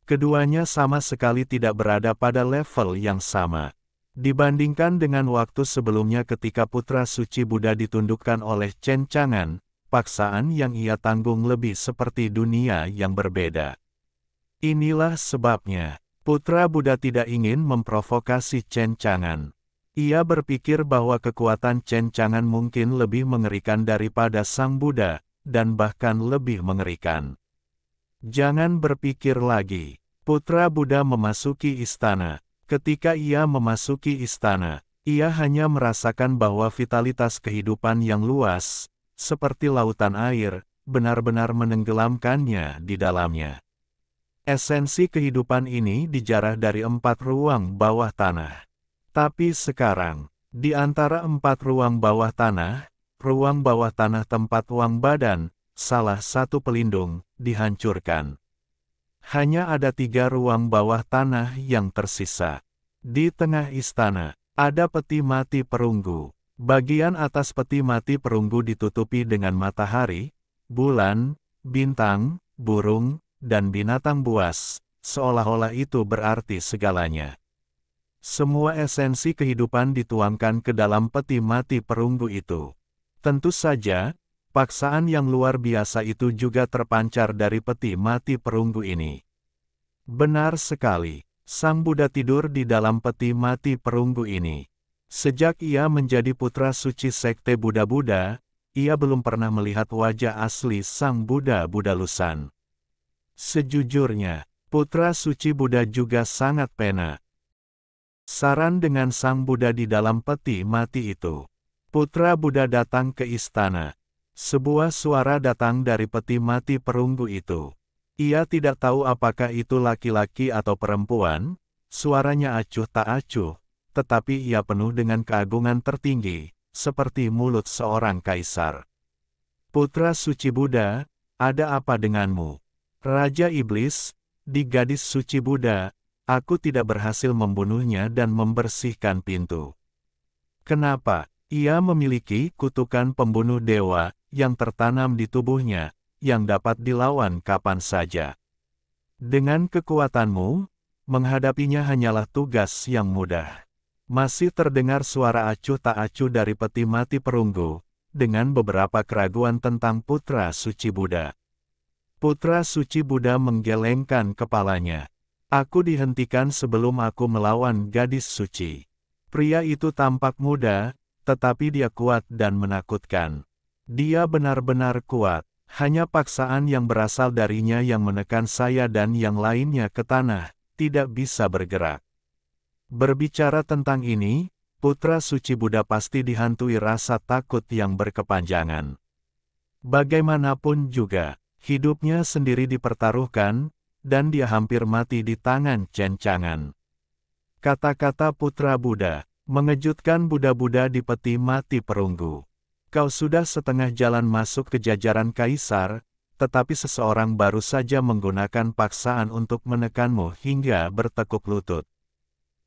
Keduanya sama sekali tidak berada pada level yang sama. Dibandingkan dengan waktu sebelumnya ketika Putra Suci Buddha ditundukkan oleh Chen Chang'an, paksaan yang ia tanggung lebih seperti dunia yang berbeda. Inilah sebabnya, Putra Buddha tidak ingin memprovokasi Chen Chang'an. Ia berpikir bahwa kekuatan Chen Chang'an mungkin lebih mengerikan daripada Sang Buddha, dan bahkan lebih mengerikan. Jangan berpikir lagi. Putra Buddha memasuki istana. Ketika ia memasuki istana, ia hanya merasakan bahwa vitalitas kehidupan yang luas, seperti lautan air, benar-benar menenggelamkannya di dalamnya. Esensi kehidupan ini dijarah dari 4 ruang bawah tanah. Tapi sekarang, di antara 4 ruang bawah tanah tempat uang badan, salah satu pelindung, dihancurkan. Hanya ada 3 ruang bawah tanah yang tersisa. Di tengah istana, ada peti mati perunggu. Bagian atas peti mati perunggu ditutupi dengan matahari, bulan, bintang, burung, dan binatang buas, seolah-olah itu berarti segalanya. Semua esensi kehidupan dituangkan ke dalam peti mati perunggu itu. Tentu saja, paksaan yang luar biasa itu juga terpancar dari peti mati perunggu ini. Benar sekali, Sang Buddha tidur di dalam peti mati perunggu ini. Sejak ia menjadi putra suci sekte Buddha-Buddha, ia belum pernah melihat wajah asli sang Buddha-Buddha Lusan. Sejujurnya, putra suci Buddha juga sangat penasaran dengan sang Buddha di dalam peti mati itu. Putra Buddha datang ke istana. Sebuah suara datang dari peti mati perunggu itu. Ia tidak tahu apakah itu laki-laki atau perempuan, suaranya acuh tak acuh, tetapi ia penuh dengan keagungan tertinggi, seperti mulut seorang kaisar. Putra suci Buddha, ada apa denganmu? Raja Iblis, di gadis suci Buddha, aku tidak berhasil membunuhnya dan membersihkan pintu. Kenapa? Ia memiliki kutukan pembunuh dewa yang tertanam di tubuhnya, yang dapat dilawan kapan saja. Dengan kekuatanmu, menghadapinya hanyalah tugas yang mudah. Masih terdengar suara acuh tak acuh dari peti mati perunggu, dengan beberapa keraguan tentang putra suci Buddha. Putra suci Buddha menggelengkan kepalanya. Aku dihentikan sebelum aku melawan gadis suci. Pria itu tampak muda, tetapi dia kuat dan menakutkan. Dia benar-benar kuat, hanya paksaan yang berasal darinya yang menekan saya dan yang lainnya ke tanah, tidak bisa bergerak. Berbicara tentang ini, putra suci Buddha pasti dihantui rasa takut yang berkepanjangan. Bagaimanapun juga, hidupnya sendiri dipertaruhkan, dan dia hampir mati di tangan Chen Chang'an. Kata-kata putra Buddha mengejutkan Buddha-Buddha di peti mati perunggu. Kau sudah setengah jalan masuk ke jajaran kaisar, tetapi seseorang baru saja menggunakan paksaan untuk menekanmu hingga bertekuk lutut.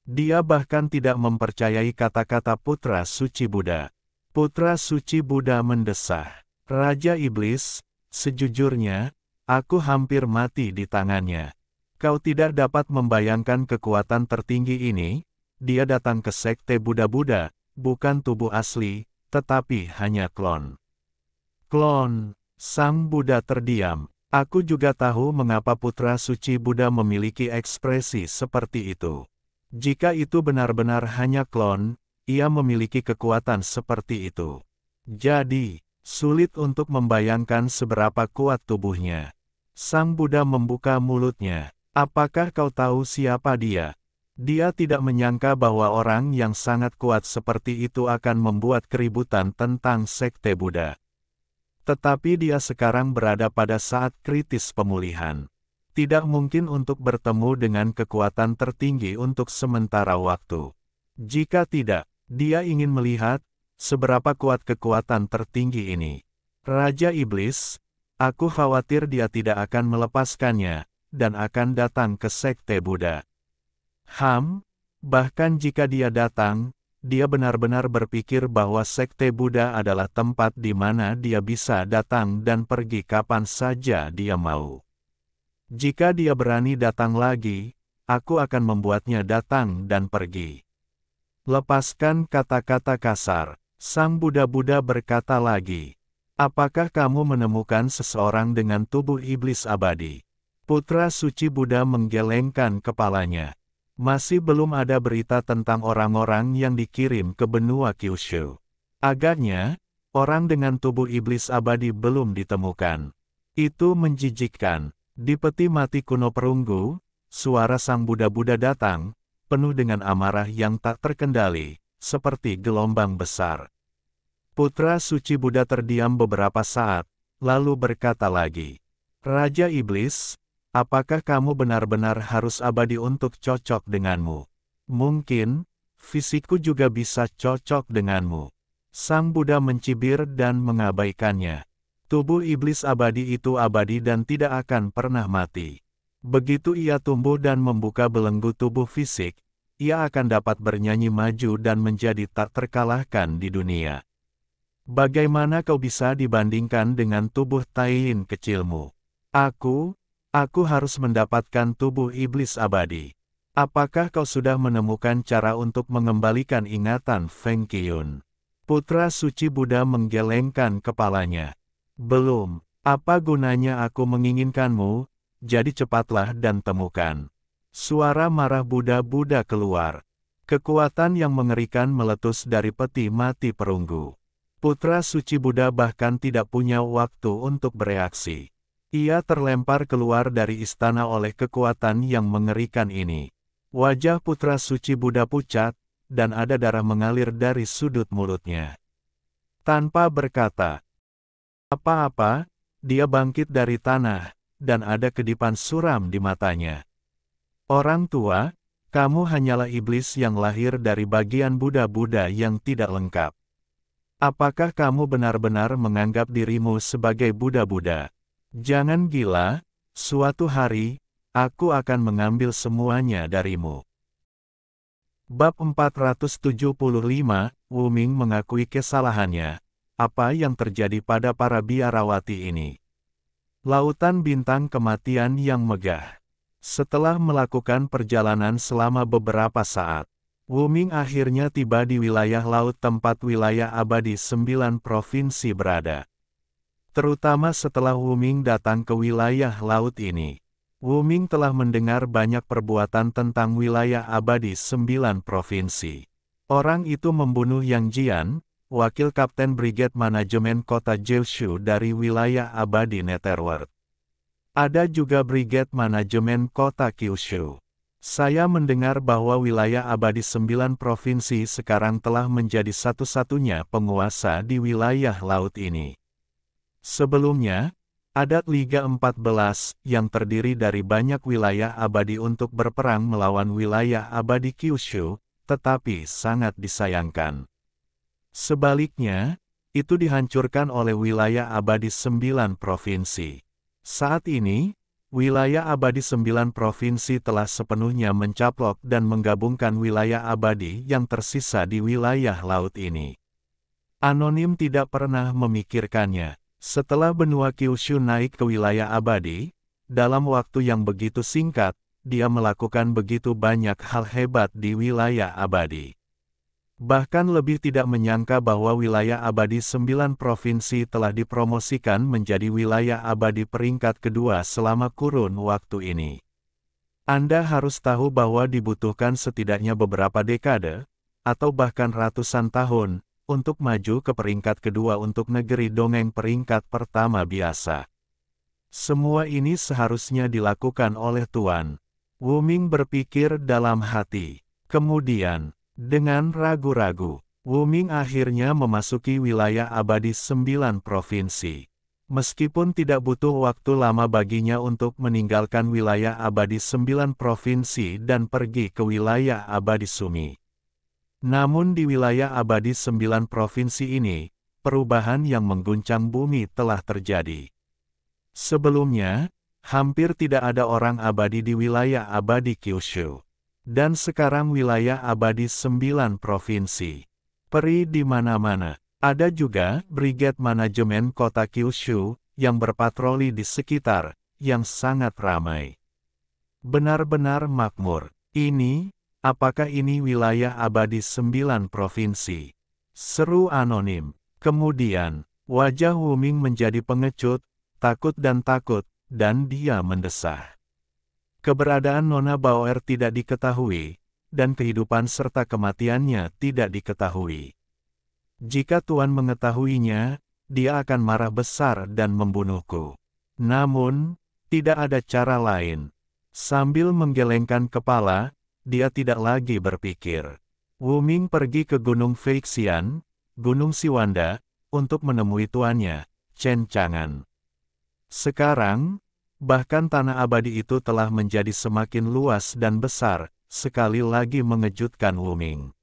Dia bahkan tidak mempercayai kata-kata putra suci Buddha. Putra suci Buddha mendesah. Raja Iblis, sejujurnya, aku hampir mati di tangannya. Kau tidak dapat membayangkan kekuatan tertinggi ini. Dia datang ke sekte Buddha-Buddha, bukan tubuh asli, tetapi hanya klon. Klon, sang Buddha terdiam. Aku juga tahu mengapa putra suci Buddha memiliki ekspresi seperti itu. Jika itu benar-benar hanya klon, ia memiliki kekuatan seperti itu. Jadi, sulit untuk membayangkan seberapa kuat tubuhnya. Sang Buddha membuka mulutnya. Apakah kau tahu siapa dia? Dia tidak menyangka bahwa orang yang sangat kuat seperti itu akan membuat keributan tentang sekte Buddha. Tetapi dia sekarang berada pada saat kritis pemulihan. Tidak mungkin untuk bertemu dengan kekuatan tertinggi untuk sementara waktu. Jika tidak, dia ingin melihat seberapa kuat kekuatan tertinggi ini. Raja Iblis, aku khawatir dia tidak akan melepaskannya, dan akan datang ke sekte Buddha. Bahkan jika dia datang, dia benar-benar berpikir bahwa sekte Buddha adalah tempat di mana dia bisa datang dan pergi kapan saja dia mau. Jika dia berani datang lagi, aku akan membuatnya datang dan pergi. Lepaskan kata-kata kasar, sang Buddha-Buddha berkata lagi. Apakah kamu menemukan seseorang dengan tubuh iblis abadi? Putra suci Buddha menggelengkan kepalanya. Masih belum ada berita tentang orang-orang yang dikirim ke benua Kyushu. Agaknya, orang dengan tubuh iblis abadi belum ditemukan. Itu menjijikkan. Di peti mati kuno perunggu, suara sang Buddha-Buddha datang, penuh dengan amarah yang tak terkendali, seperti gelombang besar. Putra suci Buddha terdiam beberapa saat, lalu berkata lagi, Raja Iblis, apakah kamu benar-benar harus abadi untuk cocok denganmu? Mungkin, fisikku juga bisa cocok denganmu. Sang Buddha mencibir dan mengabaikannya. Tubuh iblis abadi itu abadi dan tidak akan pernah mati. Begitu ia tumbuh dan membuka belenggu tubuh fisik, ia akan dapat bernyanyi maju dan menjadi tak terkalahkan di dunia. Bagaimana kau bisa dibandingkan dengan tubuh Taiyin kecilmu? Aku harus mendapatkan tubuh iblis abadi. Apakah kau sudah menemukan cara untuk mengembalikan ingatan Feng Qiyun? Putra suci Buddha menggelengkan kepalanya. Belum. Apa gunanya aku menginginkanmu? Jadi cepatlah dan temukan. Suara marah Buddha-Buddha keluar. Kekuatan yang mengerikan meletus dari peti mati perunggu. Putra suci Buddha bahkan tidak punya waktu untuk bereaksi. Ia terlempar keluar dari istana oleh kekuatan yang mengerikan ini. Wajah putra suci Buddha pucat, dan ada darah mengalir dari sudut mulutnya. Tanpa berkata apa-apa, dia bangkit dari tanah, dan ada kedipan suram di matanya. Orang tua, kamu hanyalah iblis yang lahir dari bagian Buddha-Buddha yang tidak lengkap. Apakah kamu benar-benar menganggap dirimu sebagai Buddha-Buddha? Jangan gila, suatu hari, aku akan mengambil semuanya darimu. Bab 475, Wu Ming mengakui kesalahannya. Apa yang terjadi pada para biarawati ini? Lautan bintang kematian yang megah. Setelah melakukan perjalanan selama beberapa saat, Wu Ming akhirnya tiba di wilayah laut tempat wilayah abadi 9 provinsi berada. Terutama setelah Wu Ming datang ke wilayah laut ini, Wu Ming telah mendengar banyak perbuatan tentang wilayah abadi 9 provinsi. Orang itu membunuh Yang Jian, wakil kapten Brigade Manajemen Kota Jiushu dari wilayah abadi Netherworld. Ada juga Brigade Manajemen Kota Kyushu. Saya mendengar bahwa wilayah abadi 9 provinsi sekarang telah menjadi satu-satunya penguasa di wilayah laut ini. Sebelumnya, adat Liga 14 yang terdiri dari banyak wilayah abadi untuk berperang melawan wilayah abadi Kyushu, tetapi sangat disayangkan. Sebaliknya, itu dihancurkan oleh wilayah abadi 9 provinsi. Saat ini, wilayah abadi 9 provinsi telah sepenuhnya mencaplok dan menggabungkan wilayah abadi yang tersisa di wilayah laut ini. Anonim tidak pernah memikirkannya. Setelah benua Kyushu naik ke wilayah abadi, dalam waktu yang begitu singkat, dia melakukan begitu banyak hal hebat di wilayah abadi. Bahkan lebih tidak menyangka bahwa wilayah abadi 9 provinsi telah dipromosikan menjadi wilayah abadi peringkat kedua selama kurun waktu ini. Anda harus tahu bahwa dibutuhkan setidaknya beberapa dekade, atau bahkan ratusan tahun, untuk maju ke peringkat kedua untuk negeri dongeng peringkat pertama biasa. Semua ini seharusnya dilakukan oleh Tuan. Wu Ming berpikir dalam hati. Kemudian, dengan ragu-ragu, Wu Ming akhirnya memasuki wilayah abadi 9 provinsi. Meskipun tidak butuh waktu lama baginya untuk meninggalkan wilayah abadi 9 provinsi dan pergi ke wilayah abadi Sumi. Namun di wilayah abadi 9 provinsi ini, perubahan yang mengguncang bumi telah terjadi. Sebelumnya, hampir tidak ada orang abadi di wilayah abadi Kyushu. Dan sekarang wilayah abadi 9 provinsi. Peri di mana-mana. Ada juga Brigade Manajemen Kota Kyushu yang berpatroli di sekitar, yang sangat ramai. Benar-benar makmur. Apakah ini wilayah abadi 9 provinsi? Seru anonim. Kemudian, wajah Wu Ming menjadi pengecut, takut, dan dia mendesah. Keberadaan Nona Baoer tidak diketahui, dan kehidupan serta kematiannya tidak diketahui. Jika Tuan mengetahuinya, dia akan marah besar dan membunuhku. Namun, tidak ada cara lain. Sambil menggelengkan kepala, dia tidak lagi berpikir. Wu Ming pergi ke Gunung Feixian, Gunung Siwanda, untuk menemui tuannya, Chen Chang'an. Sekarang, bahkan tanah abadi itu telah menjadi semakin luas dan besar, sekali lagi mengejutkan Wu Ming.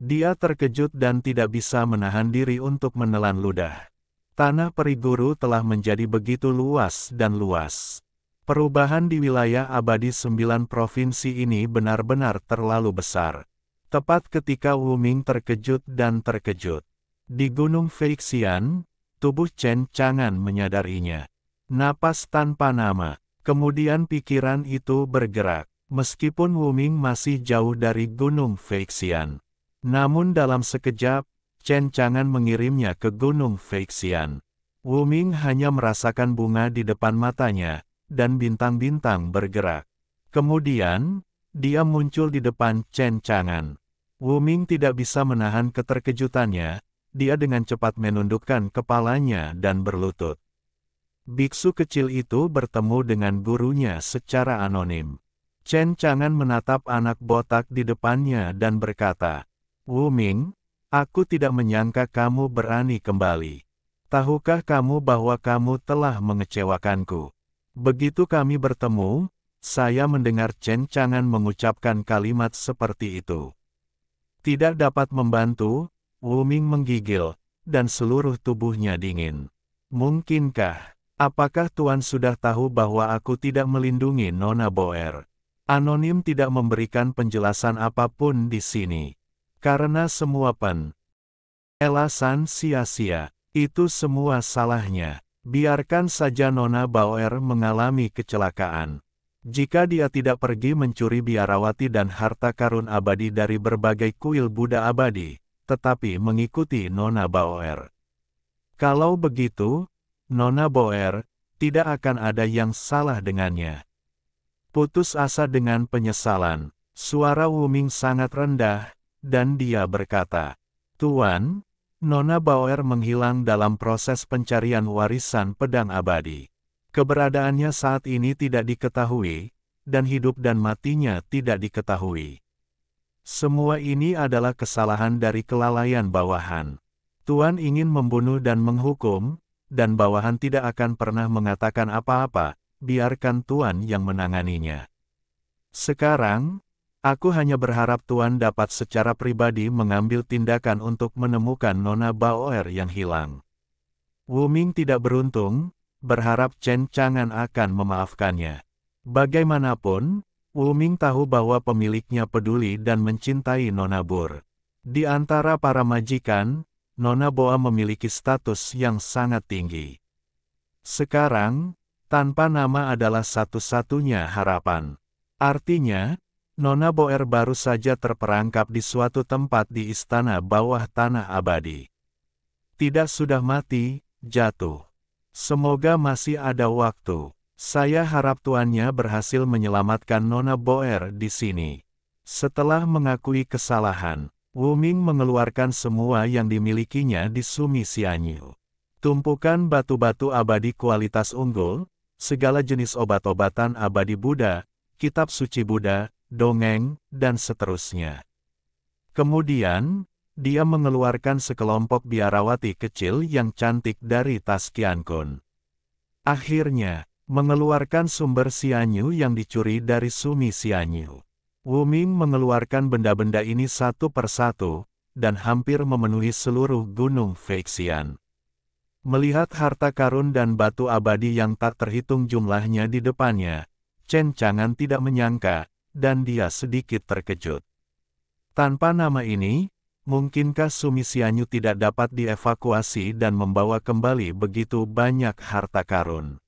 Dia terkejut dan tidak bisa menahan diri untuk menelan ludah. Tanah peri guru telah menjadi begitu luas dan luas. Perubahan di wilayah abadi 9 provinsi ini benar-benar terlalu besar. Tepat ketika Wu Ming terkejut dan terkejut. Di Gunung Feixian, tubuh Chen Chang'an menyadarinya. Napas tanpa nama. Kemudian pikiran itu bergerak. Meskipun Wu Ming masih jauh dari Gunung Feixian. Namun dalam sekejap, Chen Chang'an mengirimnya ke Gunung Feixian. Wu Ming hanya merasakan bunga di depan matanya, dan bintang-bintang bergerak. Kemudian, dia muncul di depan Chen Chang'an. Wu Ming tidak bisa menahan keterkejutannya, dia dengan cepat menundukkan kepalanya dan berlutut. Biksu kecil itu bertemu dengan gurunya secara anonim. Chen Chang'an menatap anak botak di depannya dan berkata, "Wu Ming, aku tidak menyangka kamu berani kembali. Tahukah kamu bahwa kamu telah mengecewakanku?" Begitu kami bertemu, saya mendengar Chen Chang'an mengucapkan kalimat seperti itu. Tidak dapat membantu, Wu Ming menggigil, dan seluruh tubuhnya dingin. "Mungkinkah, apakah Tuan sudah tahu bahwa aku tidak melindungi Nona Boer?" Anonim tidak memberikan penjelasan apapun di sini. Karena semua penjelasan sia-sia, itu semua salahnya. Biarkan saja Nona Boer mengalami kecelakaan. Jika dia tidak pergi mencuri biarawati dan harta karun abadi dari berbagai kuil Buddha abadi, tetapi mengikuti Nona Boer. Kalau begitu, Nona Boer, tidak akan ada yang salah dengannya. Putus asa dengan penyesalan, suara Wu Ming sangat rendah, dan dia berkata, "Tuan, Nona Boer menghilang dalam proses pencarian warisan pedang abadi. Keberadaannya saat ini tidak diketahui, dan hidup dan matinya tidak diketahui. Semua ini adalah kesalahan dari kelalaian bawahan. Tuan ingin membunuh dan menghukum, dan bawahan tidak akan pernah mengatakan apa-apa, biarkan Tuan yang menanganinya. Sekarang, aku hanya berharap Tuan dapat secara pribadi mengambil tindakan untuk menemukan Nona Boer yang hilang." Wu Ming tidak beruntung, berharap Chen Chang'an akan memaafkannya. Bagaimanapun, Wu Ming tahu bahwa pemiliknya peduli dan mencintai Nona Boer. Di antara para majikan, Nona Boa memiliki status yang sangat tinggi. Sekarang, tanpa nama adalah satu-satunya harapan. Artinya, Nona Boer baru saja terperangkap di suatu tempat di istana bawah tanah abadi. Tidak sudah mati, jatuh. Semoga masih ada waktu. Saya harap tuannya berhasil menyelamatkan Nona Boer di sini. Setelah mengakui kesalahan, Wu Ming mengeluarkan semua yang dimilikinya di Sumi Xianyu. Tumpukan batu-batu abadi kualitas unggul, segala jenis obat-obatan abadi Buddha, kitab suci Buddha, dongeng, dan seterusnya. Kemudian, dia mengeluarkan sekelompok biarawati kecil yang cantik dari tas Qiankun. Akhirnya, mengeluarkan sumber Xianyu yang dicuri dari Sumi Xianyu. Wu Ming mengeluarkan benda-benda ini satu persatu, dan hampir memenuhi seluruh gunung Feixian. Melihat harta karun dan batu abadi yang tak terhitung jumlahnya di depannya, Chen Chang'an tidak menyangka, dan dia sedikit terkejut. Tanpa nama ini, mungkinkah Sumi Xianyu tidak dapat dievakuasi dan membawa kembali begitu banyak harta karun?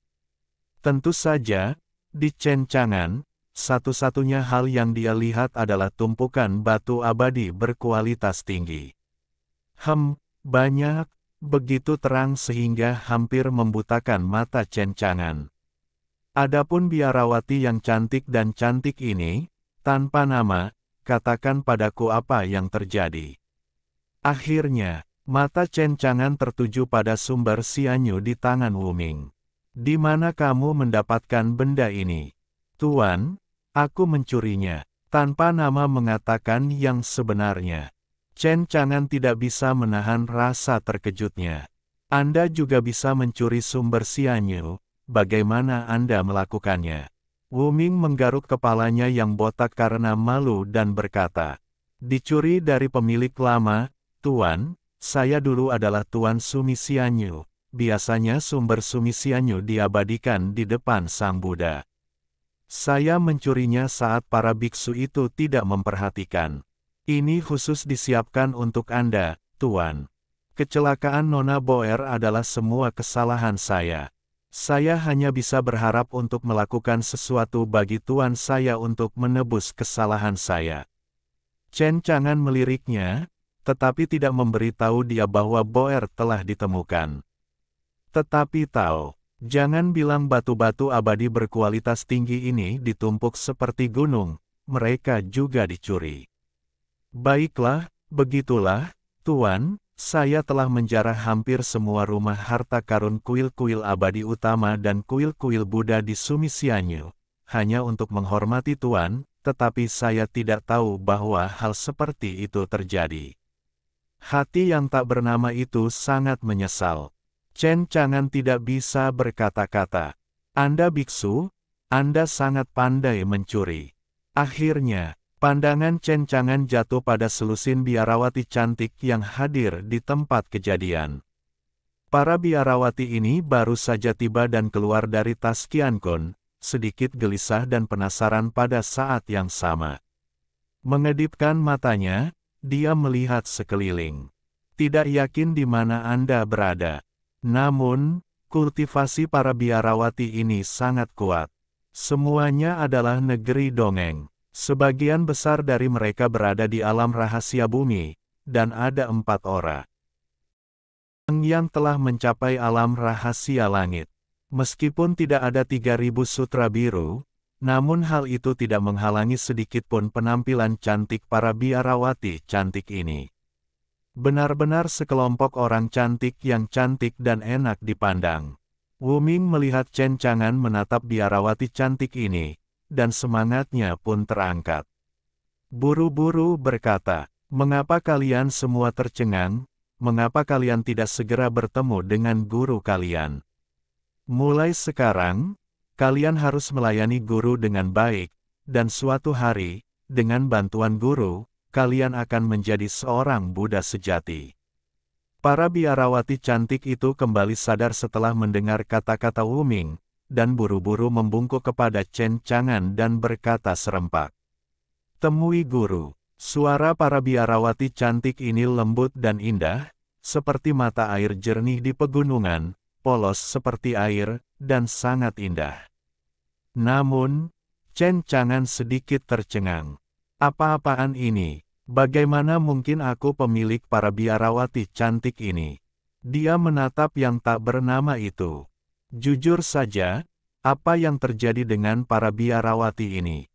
Tentu saja, di Chen Chang'an, satu-satunya hal yang dia lihat adalah tumpukan batu abadi berkualitas tinggi. Banyak, begitu terang sehingga hampir membutakan mata Chen Chang'an. Adapun biarawati yang cantik dan cantik ini, tanpa nama, katakan padaku apa yang terjadi. Akhirnya, mata Chen Chang'an tertuju pada sumber Xianyu di tangan Wu Ming. "Di mana kamu mendapatkan benda ini?" "Tuan, aku mencurinya." Tanpa nama mengatakan yang sebenarnya. Chen Chang'an tidak bisa menahan rasa terkejutnya. "Anda juga bisa mencuri sumber Xianyu, bagaimana Anda melakukannya?" Wu Ming menggaruk kepalanya yang botak karena malu dan berkata, "Dicuri dari pemilik lama, Tuan. Saya dulu adalah Tuan Sumi Xianyu. Biasanya sumber Sumi Xianyu diabadikan di depan Sang Buddha. Saya mencurinya saat para biksu itu tidak memperhatikan. Ini khusus disiapkan untuk Anda, Tuan. Kecelakaan Nona Boer adalah semua kesalahan saya. Saya hanya bisa berharap untuk melakukan sesuatu bagi Tuan saya untuk menebus kesalahan saya." Chen Chang'an meliriknya, tetapi tidak memberitahu dia bahwa Boer telah ditemukan. "Tetapi tahu, jangan bilang batu-batu abadi berkualitas tinggi ini ditumpuk seperti gunung, mereka juga dicuri. Baiklah, begitulah, Tuan, saya telah menjarah hampir semua rumah harta karun kuil-kuil abadi utama dan kuil-kuil Buddha di Sumisianyu, hanya untuk menghormati Tuan, tetapi saya tidak tahu bahwa hal seperti itu terjadi. Hati yang tak bernama itu sangat menyesal. Chen Chang'an tidak bisa berkata-kata. Anda biksu, Anda sangat pandai mencuri. Akhirnya, pandangan Chen Chang'an jatuh pada selusin biarawati cantik yang hadir di tempat kejadian. Para biarawati ini baru saja tiba dan keluar dari tas Qiankun, sedikit gelisah dan penasaran pada saat yang sama. Mengedipkan matanya, dia melihat sekeliling. Tidak yakin di mana Anda berada. Namun, kultivasi para biarawati ini sangat kuat. Semuanya adalah negeri dongeng. Sebagian besar dari mereka berada di alam rahasia bumi, dan ada 4 orang yang telah mencapai alam rahasia langit. Meskipun tidak ada 3.000 sutra biru, namun hal itu tidak menghalangi sedikitpun penampilan cantik para biarawati cantik ini. Benar-benar sekelompok orang cantik yang cantik dan enak dipandang. Wu Ming melihat Chen Chang'an menatap biarawati cantik ini, dan semangatnya pun terangkat. Buru-buru berkata, "Mengapa kalian semua tercengang? Mengapa kalian tidak segera bertemu dengan guru kalian? Mulai sekarang, kalian harus melayani guru dengan baik, dan suatu hari, dengan bantuan guru, kalian akan menjadi seorang Buddha sejati." Para biarawati cantik itu kembali sadar setelah mendengar kata-kata Wu Ming, dan buru-buru membungkuk kepada Chen Chang'an dan berkata serempak, "Temui guru." Suara para biarawati cantik ini lembut dan indah, seperti mata air jernih di pegunungan, polos seperti air, dan sangat indah. Namun, Chen Chang'an sedikit tercengang. Apa-apaan ini? Bagaimana mungkin aku pemilik para biarawati cantik ini? Dia menatap yang tak bernama itu. Jujur saja, apa yang terjadi dengan para biarawati ini?